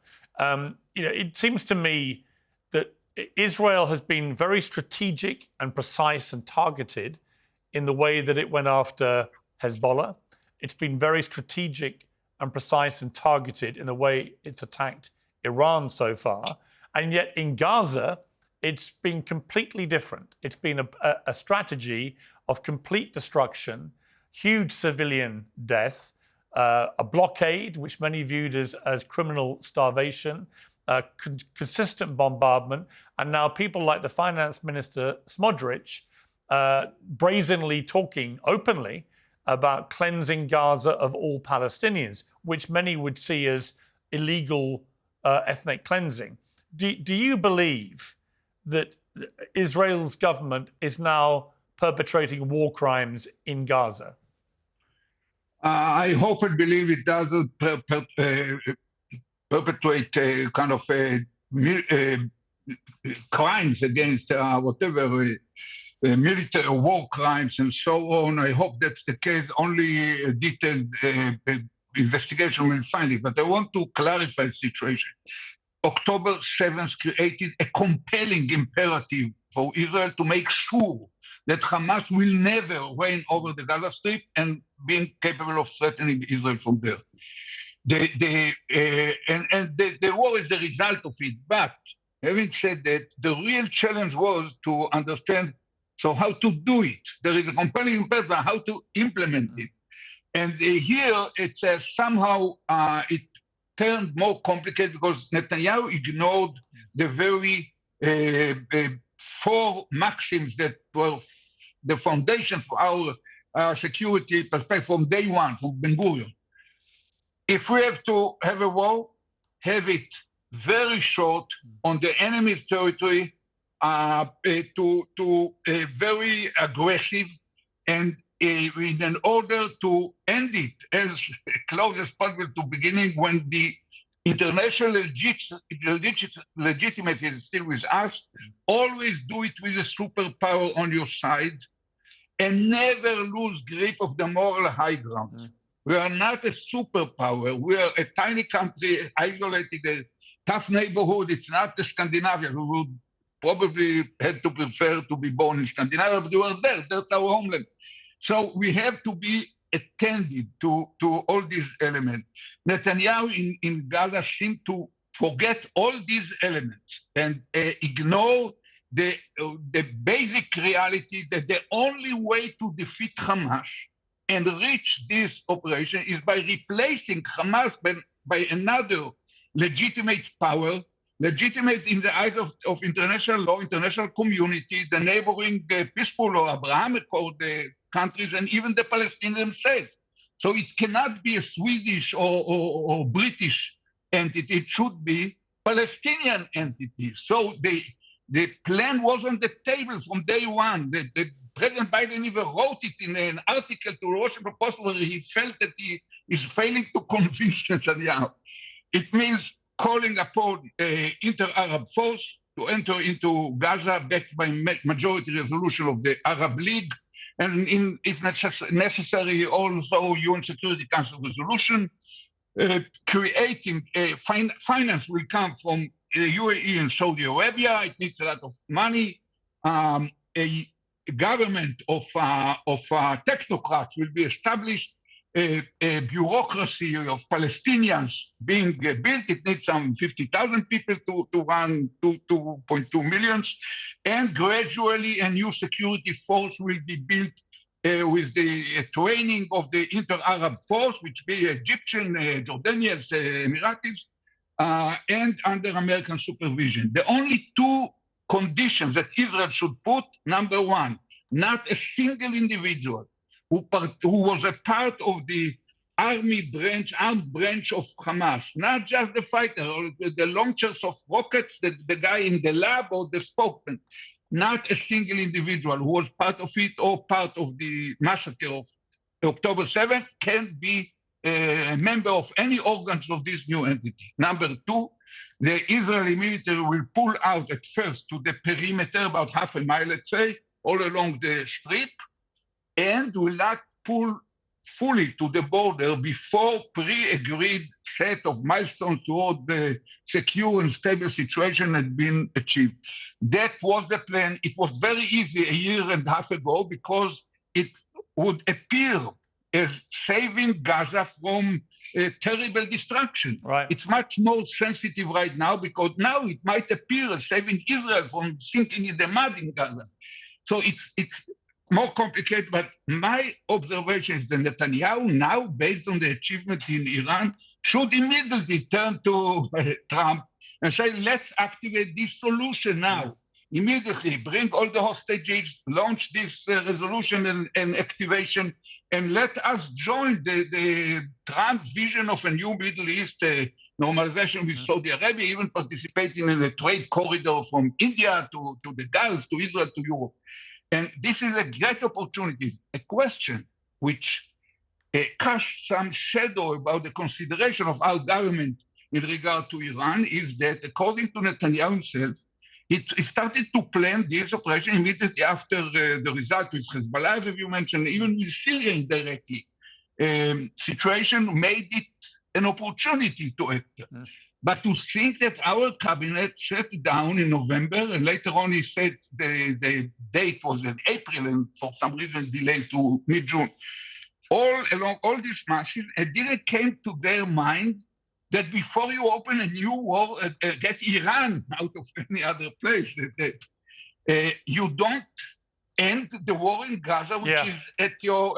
It seems to me that Israel has been very strategic and precise and targeted in the way that it went after Hezbollah. It's been very strategic and precise and targeted in the way it's attacked Iran so far. And yet in Gaza, it's been completely different. It's been a strategy of complete destruction, huge civilian death, a blockade, which many viewed as criminal starvation, consistent bombardment, and now people like the finance minister Smotrich brazenly talking openly about cleansing Gaza of all Palestinians, which many would see as illegal ethnic cleansing. Do you believe that Israel's government is now perpetrating war crimes in Gaza? I hope and believe it doesn't perpetrate kind of crimes against whatever military war crimes and so on. I hope that's the case. Only a detailed investigation will find it. But I want to clarify the situation. October 7th created a compelling imperative for Israel to make sure that Hamas will never reign over the Gaza Strip and being capable of threatening Israel from there. The war is the result of it. But having said that, the real challenge was to understand, so how to do it. There is a compelling imperative how to implement it. And here it's somehow it turned more complicated because Netanyahu ignored the very four maxims that were the foundation for our security perspective from day one, from Ben-Gurion. If we have to have a war, have it very short on the enemy's territory, to very aggressive, and in order to end it as close as possible to beginning when the international legitimacy is still with us, always do it with a superpower on your side and never lose grip of the moral high ground. We are not a superpower. We are a tiny country, isolated, a tough neighborhood. It's not the Scandinavia. We would probably had to prefer to be born in Scandinavia, but we are there. That's our homeland. So we have to be attended to all these elements. Netanyahu in Gaza seemed to forget all these elements and ignore the basic reality that the only way to defeat Hamas and reach this operation is by replacing Hamas by another legitimate power, legitimate in the eyes of international law, international community, the neighboring peaceful or Abraham Accord countries, and even the Palestinians themselves. So it cannot be a Swedish or British entity. It should be Palestinian entity. So the plan was on the table from day one. The President Biden even wrote it in an article to Washington Post where he felt that he is failing to convince Netanyahu. It means calling upon inter-Arab force to enter into Gaza backed by majority resolution of the Arab League, and if necessary, also UN Security Council resolution. Creating finance will come from UAE and Saudi Arabia. It needs a lot of money. A government of technocrats will be established. A bureaucracy of Palestinians being built. It needs some 50,000 people to run 2.2 million. And gradually a new security force will be built with the training of the inter-Arab force, which be Egyptian, Jordanians, Emiratis, and under American supervision. The only two conditions that Israel should put, number one, not a single individual who was a part of the armed branch of Hamas, not just the fighter or the launchers of rockets, the guy in the lab or the spokesman, not a single individual who was part of it or part of the massacre of October 7th can be a member of any organs of this new entity. Number two, the Israeli military will pull out at first to the perimeter, about half a mile, let's say, all along the strip, and will not pull fully to the border before pre-agreed set of milestones toward the secure and stable situation had been achieved. That was the plan. It was very easy a year and a half ago because it would appear as saving Gaza from terrible destruction. Right. It's much more sensitive right now because now it might appear as saving Israel from sinking in the mud in Gaza. So it's more complicated, but my observation is that Netanyahu now, based on the achievement in Iran, should immediately turn to Trump and say, let's activate this solution now. Immediately bring all the hostages, launch this resolution and activation, and let us join the Trump vision of a new Middle East normalization with Saudi Arabia, even participating in a trade corridor from India to the Gulf, to Israel, to Europe. And this is a great opportunity. A question which casts some shadow about the consideration of our government in regard to Iran is that, according to Netanyahu himself, he started to plan this operation immediately after the result with Hezbollah, as you mentioned, even with Syria indirectly. Situation made it an opportunity to act. But to think that our cabinet sat down in November and later on he said the date was in April and for some reason delayed to mid-June. All along all these months, it didn't came to their mind that before you open a new war, get Iran out of any other place, you don't end the war in Gaza, which is at your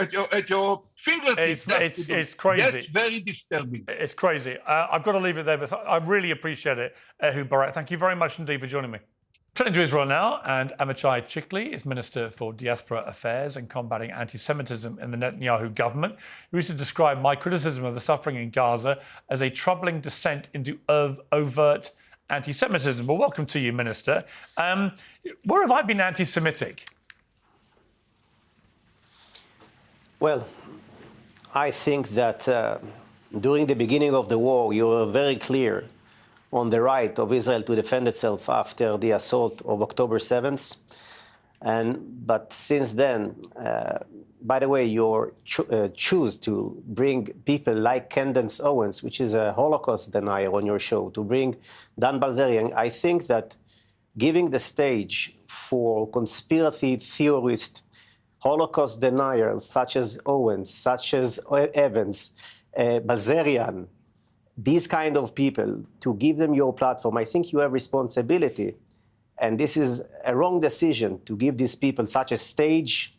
fingertips. It's crazy. That's very disturbing. It's crazy. I've got to leave it there, but I really appreciate it, Ehud Barak. Thank you very much indeed for joining me. Turning to Israel now, and Amichai Chikli is Minister for Diaspora Affairs and Combating Anti-Semitism in the Netanyahu government. He recently described my criticism of the suffering in Gaza as a troubling descent into overt anti-Semitism. Well, welcome to you, Minister. Where have I been anti-Semitic? Well, I think that during the beginning of the war, you were very clear on the right of Israel to defend itself after the assault of October 7th. But since then, by the way, you choose to bring people like Candace Owens, which is a Holocaust denier, on your show, to bring Dan Bilzerian. I think that giving the stage for conspiracy theorists, Holocaust deniers such as Owens, such as Evans, Bilzerian, these kind of people, to give them your platform, I think you have responsibility. And this is a wrong decision to give these people such a stage.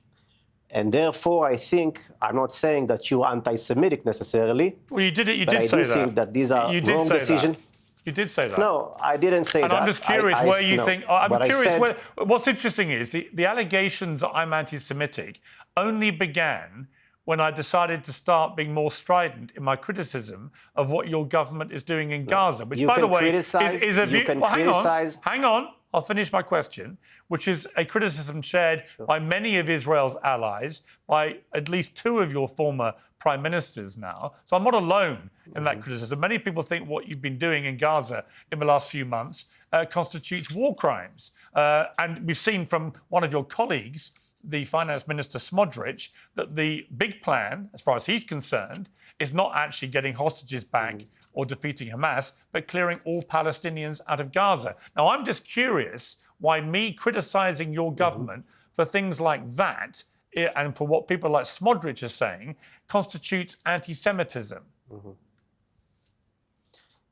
And therefore, I think, I'm not saying that you're anti-Semitic necessarily. Well, you did it. You but did I say do that. think that these are wrong decisions. You did say that. No, I didn't say that. And I'm just curious where you think... I'm curious what's interesting is the allegations that I'm anti-Semitic only began when I decided to start being more strident in my criticism of what your government is doing in Gaza, which, by the way, is a view... Hang on. I'll finish my question, which is a criticism shared by many of Israel's allies, by at least 2 of your former prime ministers now. So I'm not alone in that criticism. Many people think what you've been doing in Gaza in the last few months constitutes war crimes. And we've seen from one of your colleagues, the Finance Minister Smotrich, that the big plan, as far as he's concerned, is not actually getting hostages back or defeating Hamas, but clearing all Palestinians out of Gaza. Now, I'm just curious why me criticising your government for things like that and for what people like Smotrich are saying constitutes anti-Semitism.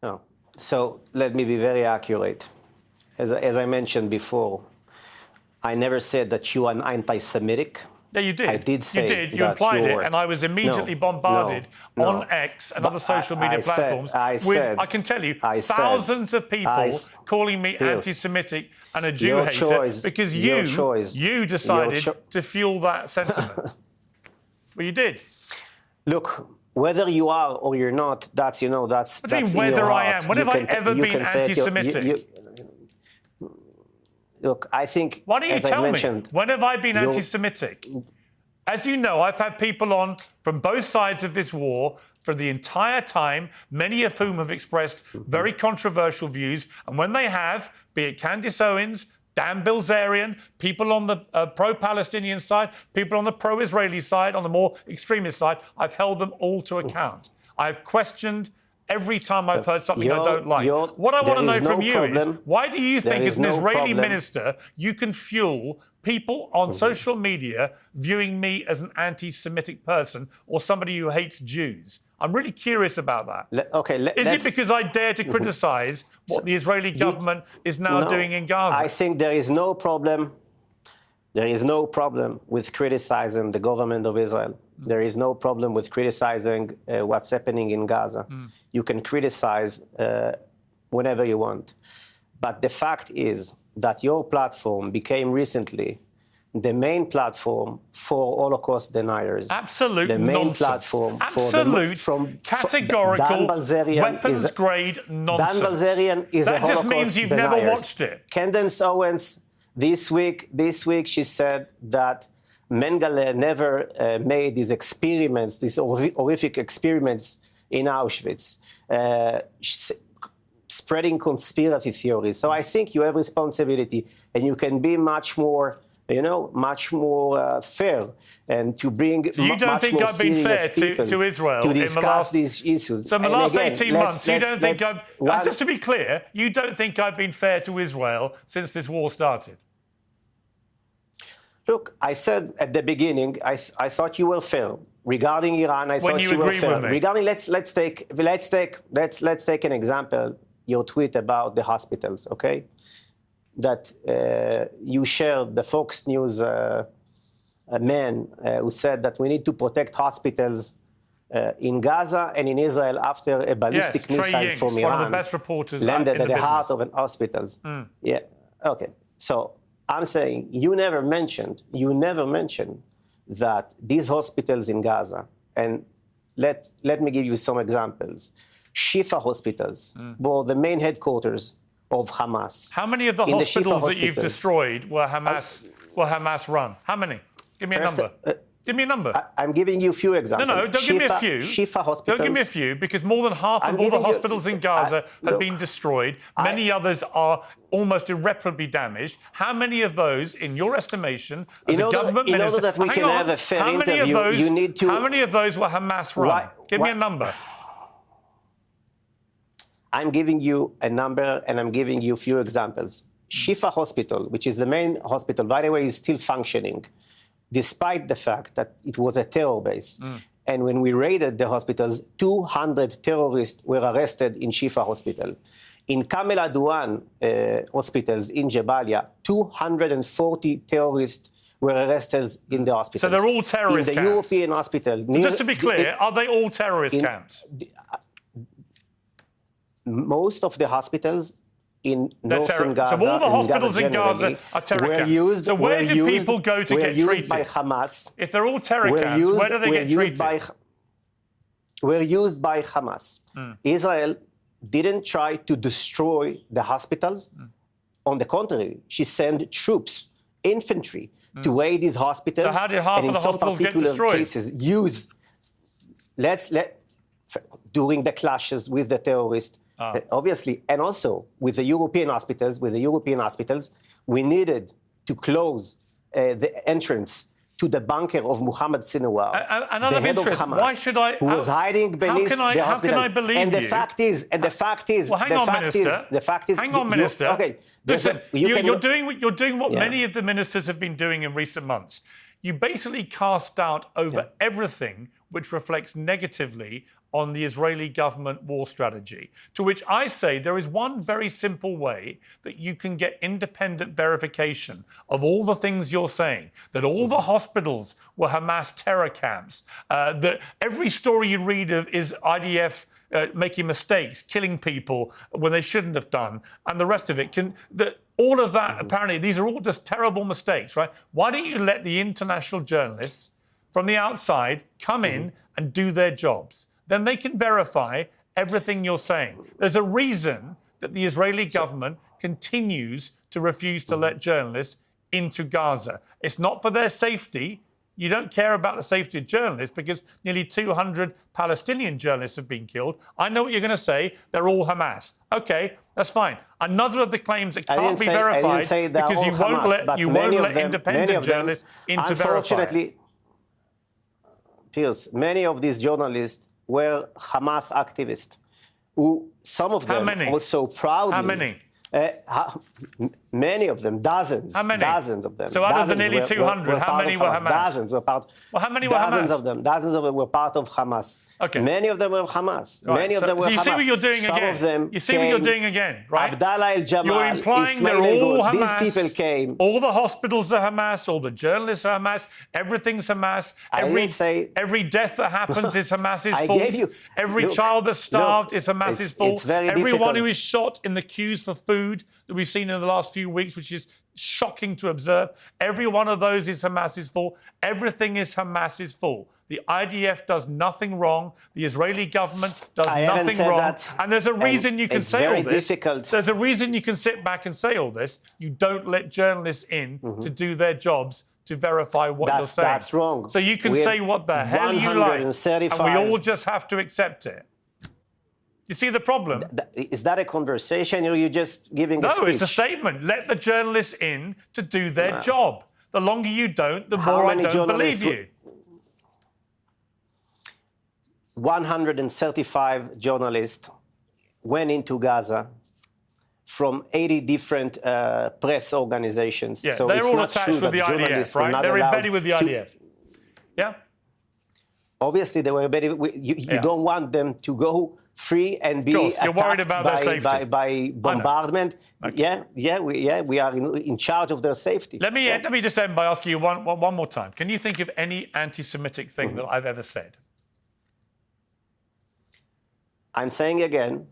No. So let me be very accurate. As I mentioned before, I never said that you are anti-Semitic. Yeah, you did. I did say you did. You implied it, and I was immediately bombarded on X and other social media platforms I can tell you, thousands of people calling me anti-Semitic and a Jew hater because you decided to fuel that sentiment. Well, you did. Look, whether you are or you're not, that's, that's. What do you mean whether I am? When have I ever been anti-Semitic? Look, I think... Why don't you tell me? When have I been anti-Semitic? As you know, I've had people on from both sides of this war for the entire time, many of whom have expressed very controversial views. And when they have, be it Candace Owens, Dan Bilzerian, people on the pro-Palestinian side, people on the pro-Israeli side, on the more extremist side, I've held them all to account. I've questioned every time I've heard something I don't like. What I want to know from you is, why do you think, as an Israeli minister, you can fuel people on social media viewing me as an anti-Semitic person or somebody who hates Jews? I'm really curious about that. Is it because I dare to criticise what the Israeli government is now doing in Gaza? I think there is no problem. There is no problem with criticizing the government of Israel. There is no problem with criticizing what's happening in Gaza. You can criticize whenever you want. But the fact is that your platform became recently the main platform for Holocaust deniers. Absolute the main nonsense. Platform Absolute, categorical, weapons-grade nonsense. Dan Bilzerian is a Holocaust That just means you've deniers. never watched it. Candace Owens, this week, she said that Mengele never made these experiments, these horrific experiments in Auschwitz, spreading conspiracy theories. So I think you have responsibility, and you can be much more, much more fair, and to bring so you don't much think more I've been fair to Israel to discuss these issues. So in the last 18 months, you don't think I've... Just to be clear, you don't think I've been fair to Israel since this war started? Look, I said at the beginning, I thought you were fair. Regarding Iran, I thought you were fair. Regarding, let's take an example. Your tweet about the hospitals, okay? That you shared the Fox News man who said that we need to protect hospitals in Gaza and in Israel after a ballistic missile from Iran one of the best reporters landed at the heart of an hospitals. Yeah, okay. So I'm saying you never mentioned that these hospitals in Gaza, and let me give you some examples. Shifa hospitals were the main headquarters of Hamas. How many of the hospitals that you've destroyed were Hamas run? How many? Give me a number. Give me a number. I'm giving you a few examples. No, don't give me a few. Shifa hospitals. Don't give me a few, because more than half of all the hospitals in Gaza have been destroyed. Many others are almost irreparably damaged. How many of those, in your estimation, as a government minister... In order that we can have a fair interview, you need to... How many of those were Hamas run? Give me a number. I'm giving you a number, and I'm giving you a few examples. Shifa Hospital, which is the main hospital, by the way, is still functioning, despite the fact that it was a terror base. And when we raided the hospitals, 200 terrorists were arrested in Shifa Hospital. In Kamel Adwan hospitals in Jabalia, 240 terrorists were arrested in the hospitals. So they're all terrorist camps? In the European hospital... So just to be clear, are they all terrorist camps? Most of the hospitals in northern Gaza. So all the hospitals in Gaza are terror camps. So where do people go to get treated? By Hamas. If they're all terror camps, where do they get treated? Were used by Hamas. Israel didn't try to destroy the hospitals. On the contrary, she sent troops, infantry, to raid these hospitals. So how did half of the hospitals get destroyed? Cases, during the clashes with the terrorists, obviously, and also with the European hospitals, we needed to close the entrance to the bunker of Muhammad Sinawar, the head of Hamas, why should I, who was hiding beneath the hospital. How can I believe and the you? fact is, well, hang on, Minister. Okay, listen, you're doing what many of the ministers have been doing in recent months. You basically cast doubt over everything which reflects negatively on the Israeli government war strategy, to which I say there is one very simple way that you can get independent verification of all the things you're saying, that all the hospitals were Hamas terror camps, that every story you read of is IDF making mistakes, killing people when they shouldn't have done, and the rest of it. All of that, apparently, these are all just terrible mistakes, right? Why don't you let the international journalists from the outside come in and do their jobs? Then they can verify everything you're saying. There's a reason that the Israeli government continues to refuse to let journalists into Gaza. It's not for their safety. You don't care about the safety of journalists because nearly 200 Palestinian journalists have been killed. I know what you're going to say. They're all Hamas. OK, that's fine. Another of the claims that can't be verified because you won't let independent journalists into verify. Unfortunately, Piers, many of these journalists were Hamas activists, who some of them also proudly. How many? Many of them, dozens. How many? Dozens of them. So out of the nearly 200, how many were Hamas? Dozens were part. Well, how many were Dozens Hamas? of them. Dozens of them were part of Hamas. Okay. Many of them were Hamas. Right. Many of them were so you Hamas. see what you're doing Some again. of them you see what you're doing again, right? Abdallah El-Jamal, You're implying Ismail they're all El-Good. Hamas. These people came. All the hospitals are Hamas. All the journalists are Hamas. Everything's Hamas. Every death that happens is Hamas's fault. Every child that's starved is Hamas's fault. It's very Everyone who is shot in the queues for food that we've seen in the last few weeks, which is shocking to observe. Every one of those is Hamas's fault. Everything is Hamas's fault. The IDF does nothing wrong. The Israeli government does nothing wrong. And there's a reason you can say all this. There's a reason you can sit back and say all this. You don't let journalists in to do their jobs to verify what you're saying. That's wrong. So you can say what the hell you like, and we all just have to accept it. You see the problem? Is that a conversation, or are you just giving a speech? No, it's a statement. Let the journalists in to do their job. The longer you don't, the more I don't believe you. 135 journalists went into Gaza from 80 different press organizations. Yeah, so they're it's all not attached with the IDF, right? They're embedded with the IDF. Yeah? Obviously, they were embedded. You don't want them to go free and be You're worried about their safety. by bombardment. Okay. We are in charge of their safety. Let me just end by asking you one more time. Can you think of any anti-Semitic thing that I've ever said? I'm saying again.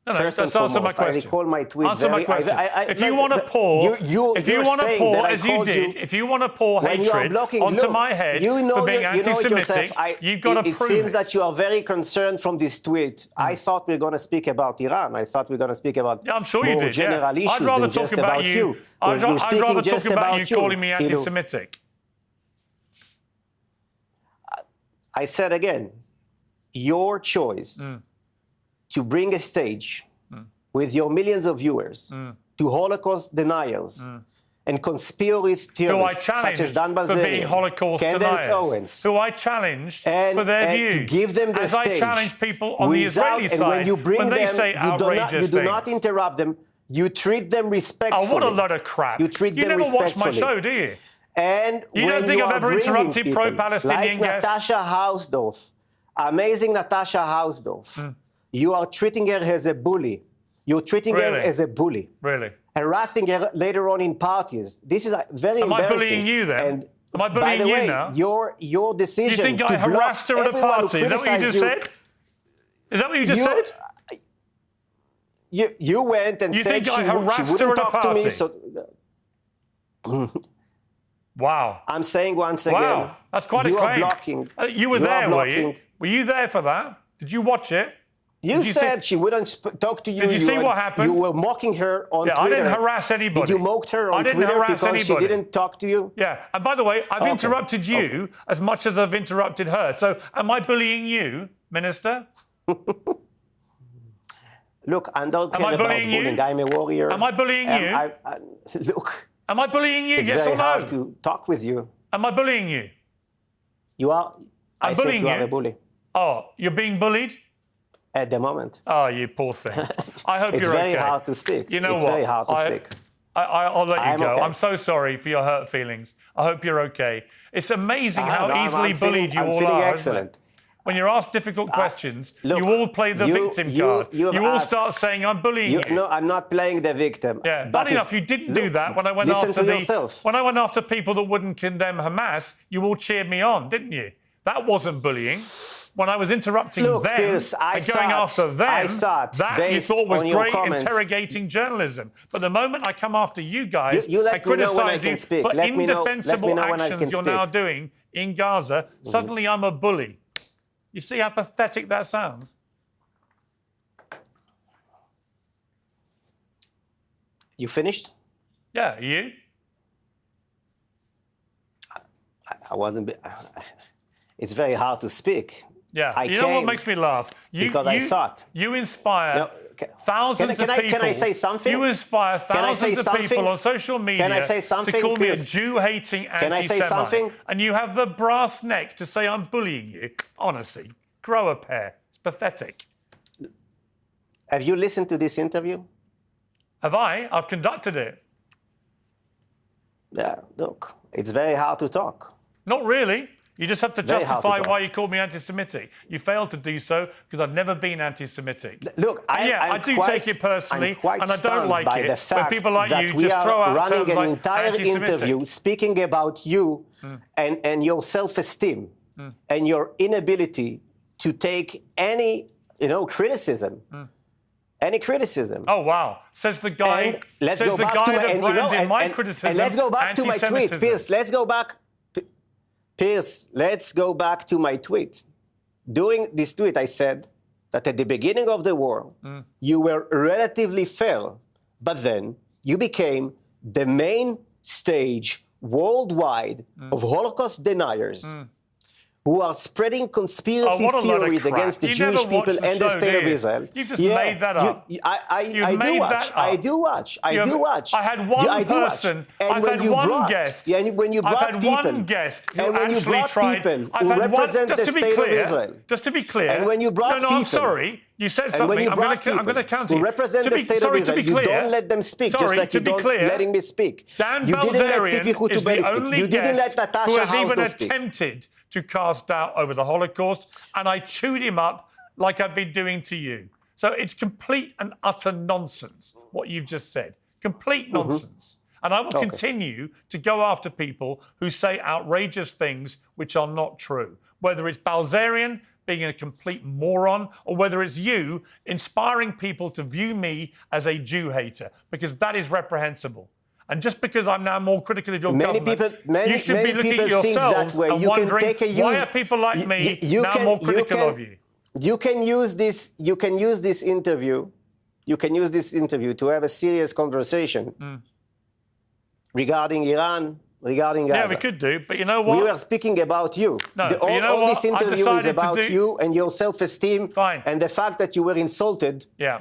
First and foremost, my question. I recall my tweet. Answer my question. If you want to pour, as you did, if you want to pour hatred onto my head for being anti-Semitic, you've got to prove it. It seems that you are very concerned from this tweet. I thought we were going to speak about Iran. I thought we were going to speak about I'm sure you did. general issues I'd rather than talk just about you. I'd rather talk about you calling me anti-Semitic. I said again, your choice to bring a stage with your millions of viewers to Holocaust deniers and conspiracy theorists such as Dan Bilzerian, Candace Owens, who I challenged for their views, to give them the as stage. I challenge people on the Israeli side when you bring they them, say outrageous you do not interrupt them. You treat them respectfully. Oh, what a load of crap! You treat them never watch my respectfully. show, do you? And you don't think I've ever interrupted people, pro-Palestinian like guests? Natasha Hausdorff, amazing Natasha Hausdorff. You are treating her as a bully. You're treating her as a bully. Really? Harassing her later on in parties. This is very embarrassing. Am I bullying you then? And am I bullying by the way, you now? Your decision. You think I harassed her at a party? Is that what you just said? Is that what you just said? you went and said she wouldn't talk to me. So, wow. I'm saying once again. Wow, that's quite a claim. You are blocking. You were there, were you? Were you there for that? Did you watch it? You said she wouldn't talk to you. Did you see what happened? You were mocking her on Twitter. I didn't harass anybody. Did you mock her on Twitter because she didn't talk to you? Yeah. And by the way, I've interrupted you as much as I've interrupted her. So am I bullying you, Minister? Look, I don't care about bullying. I'm a warrior. Am I bullying you? Look. Am I bullying you? It's yes very or no? hard to talk with you. Am I bullying you? You are. I think you are a bully. Oh, you're being bullied? At the moment. Oh, you poor thing. I hope you're okay. It's very hard to speak. You know it's what? It's very hard to speak. I'll let you go. Okay. I'm so sorry for your hurt feelings. I hope you're okay. It's amazing how easily bullied you all are. Excellent. When you're asked difficult questions, you all play the victim card. You all start saying, I'm bullying you. No, I'm not playing the victim. Yeah, funny enough, you didn't do that when I went after people that wouldn't condemn Hamas. You all cheered me on, didn't you? That wasn't bullying. When I was interrupting them Piers, and going after them, that you thought was great interrogating journalism. But the moment I come after you guys and criticise you for indefensible actions you're now doing in Gaza, suddenly I'm a bully. You see how pathetic that sounds? You finished? Yeah, you? I wasn't... It's very hard to speak. Yeah, you know what makes me laugh? I thought. You inspire thousands of people. Can I say something? You inspire thousands of people on social media to call me a Jew-hating anti-Semite. Can I say something? And you have the brass neck to say I'm bullying you. Honestly, grow a pair. It's pathetic. Have you listened to this interview? Have I? I've conducted it. Yeah, look, it's very hard to talk. Not really. You just have to justify why you called me anti-Semitic. You failed to do so because I've never been anti-Semitic. Look, I do take it personally, and I don't like it when people like you we just throw out running terms an like entire anti-Semitic. interview speaking about you and your self-esteem and your inability to take any, criticism. Any criticism. Oh, wow. Says the guy, and let's go back to my criticism. And let's go back to my tweet. Piers, let's go back. Piers, let's go back to my tweet. During this tweet, I said that at the beginning of the war, you were relatively fair, but then you became the main stage worldwide of Holocaust deniers who are spreading conspiracy theories against the Jewish people and the state of Israel. You've just made that up. I do watch. I had one person. I've had one guest. And when you brought people, and when you brought people who represent the state of Israel. Just to be clear. And when you brought people. No, I'm sorry. You said something. I'm going to counter you. Who represent the state of Israel. You don't let them speak, just like you don't letting me speak. Dan you didn't let Bilzerian Tzipi is the only You didn't let guest Natasha who has even House speak. attempted to cast doubt over the Holocaust, and I chewed him up like I've been doing to you. So it's complete and utter nonsense, what you've just said. Complete nonsense. And I will continue to go after people who say outrageous things which are not true, whether it's Bilzerian being a complete moron, or whether it's you inspiring people to view me as a Jew hater, because that is reprehensible. And just because I'm now more critical of your government, you should be looking at yourselves and wondering, why are people like me now more critical of you? You can use this interview to have a serious conversation regarding Iran, regarding Gaza. Yeah, we could do, but you know what? We were speaking about you. No, all this interview is about you and your self-esteem and the fact that you were insulted. Yeah.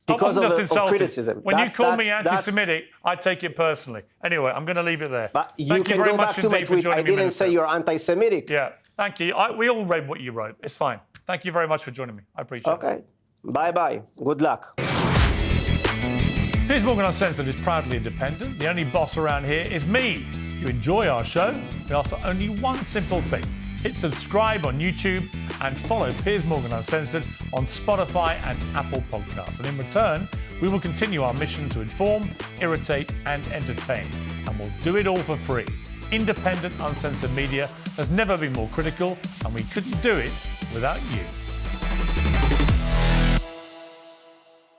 Because of criticism. When you call me anti-Semitic, I take it personally. Anyway, I'm going to leave it there. But you can go back to my tweet. I didn't say you're anti-Semitic. Yeah, thank you. We all read what you wrote. It's fine. Thank you very much for joining me. I appreciate it. Okay. Bye-bye. Good luck. Piers Morgan Uncensored is proudly independent. The only boss around here is me. If you enjoy our show, we ask for only one simple thing. Hit subscribe on YouTube and follow Piers Morgan Uncensored on Spotify and Apple Podcasts. And in return, we will continue our mission to inform, irritate and entertain. And we'll do it all for free. Independent, uncensored media has never been more critical, and we couldn't do it without you.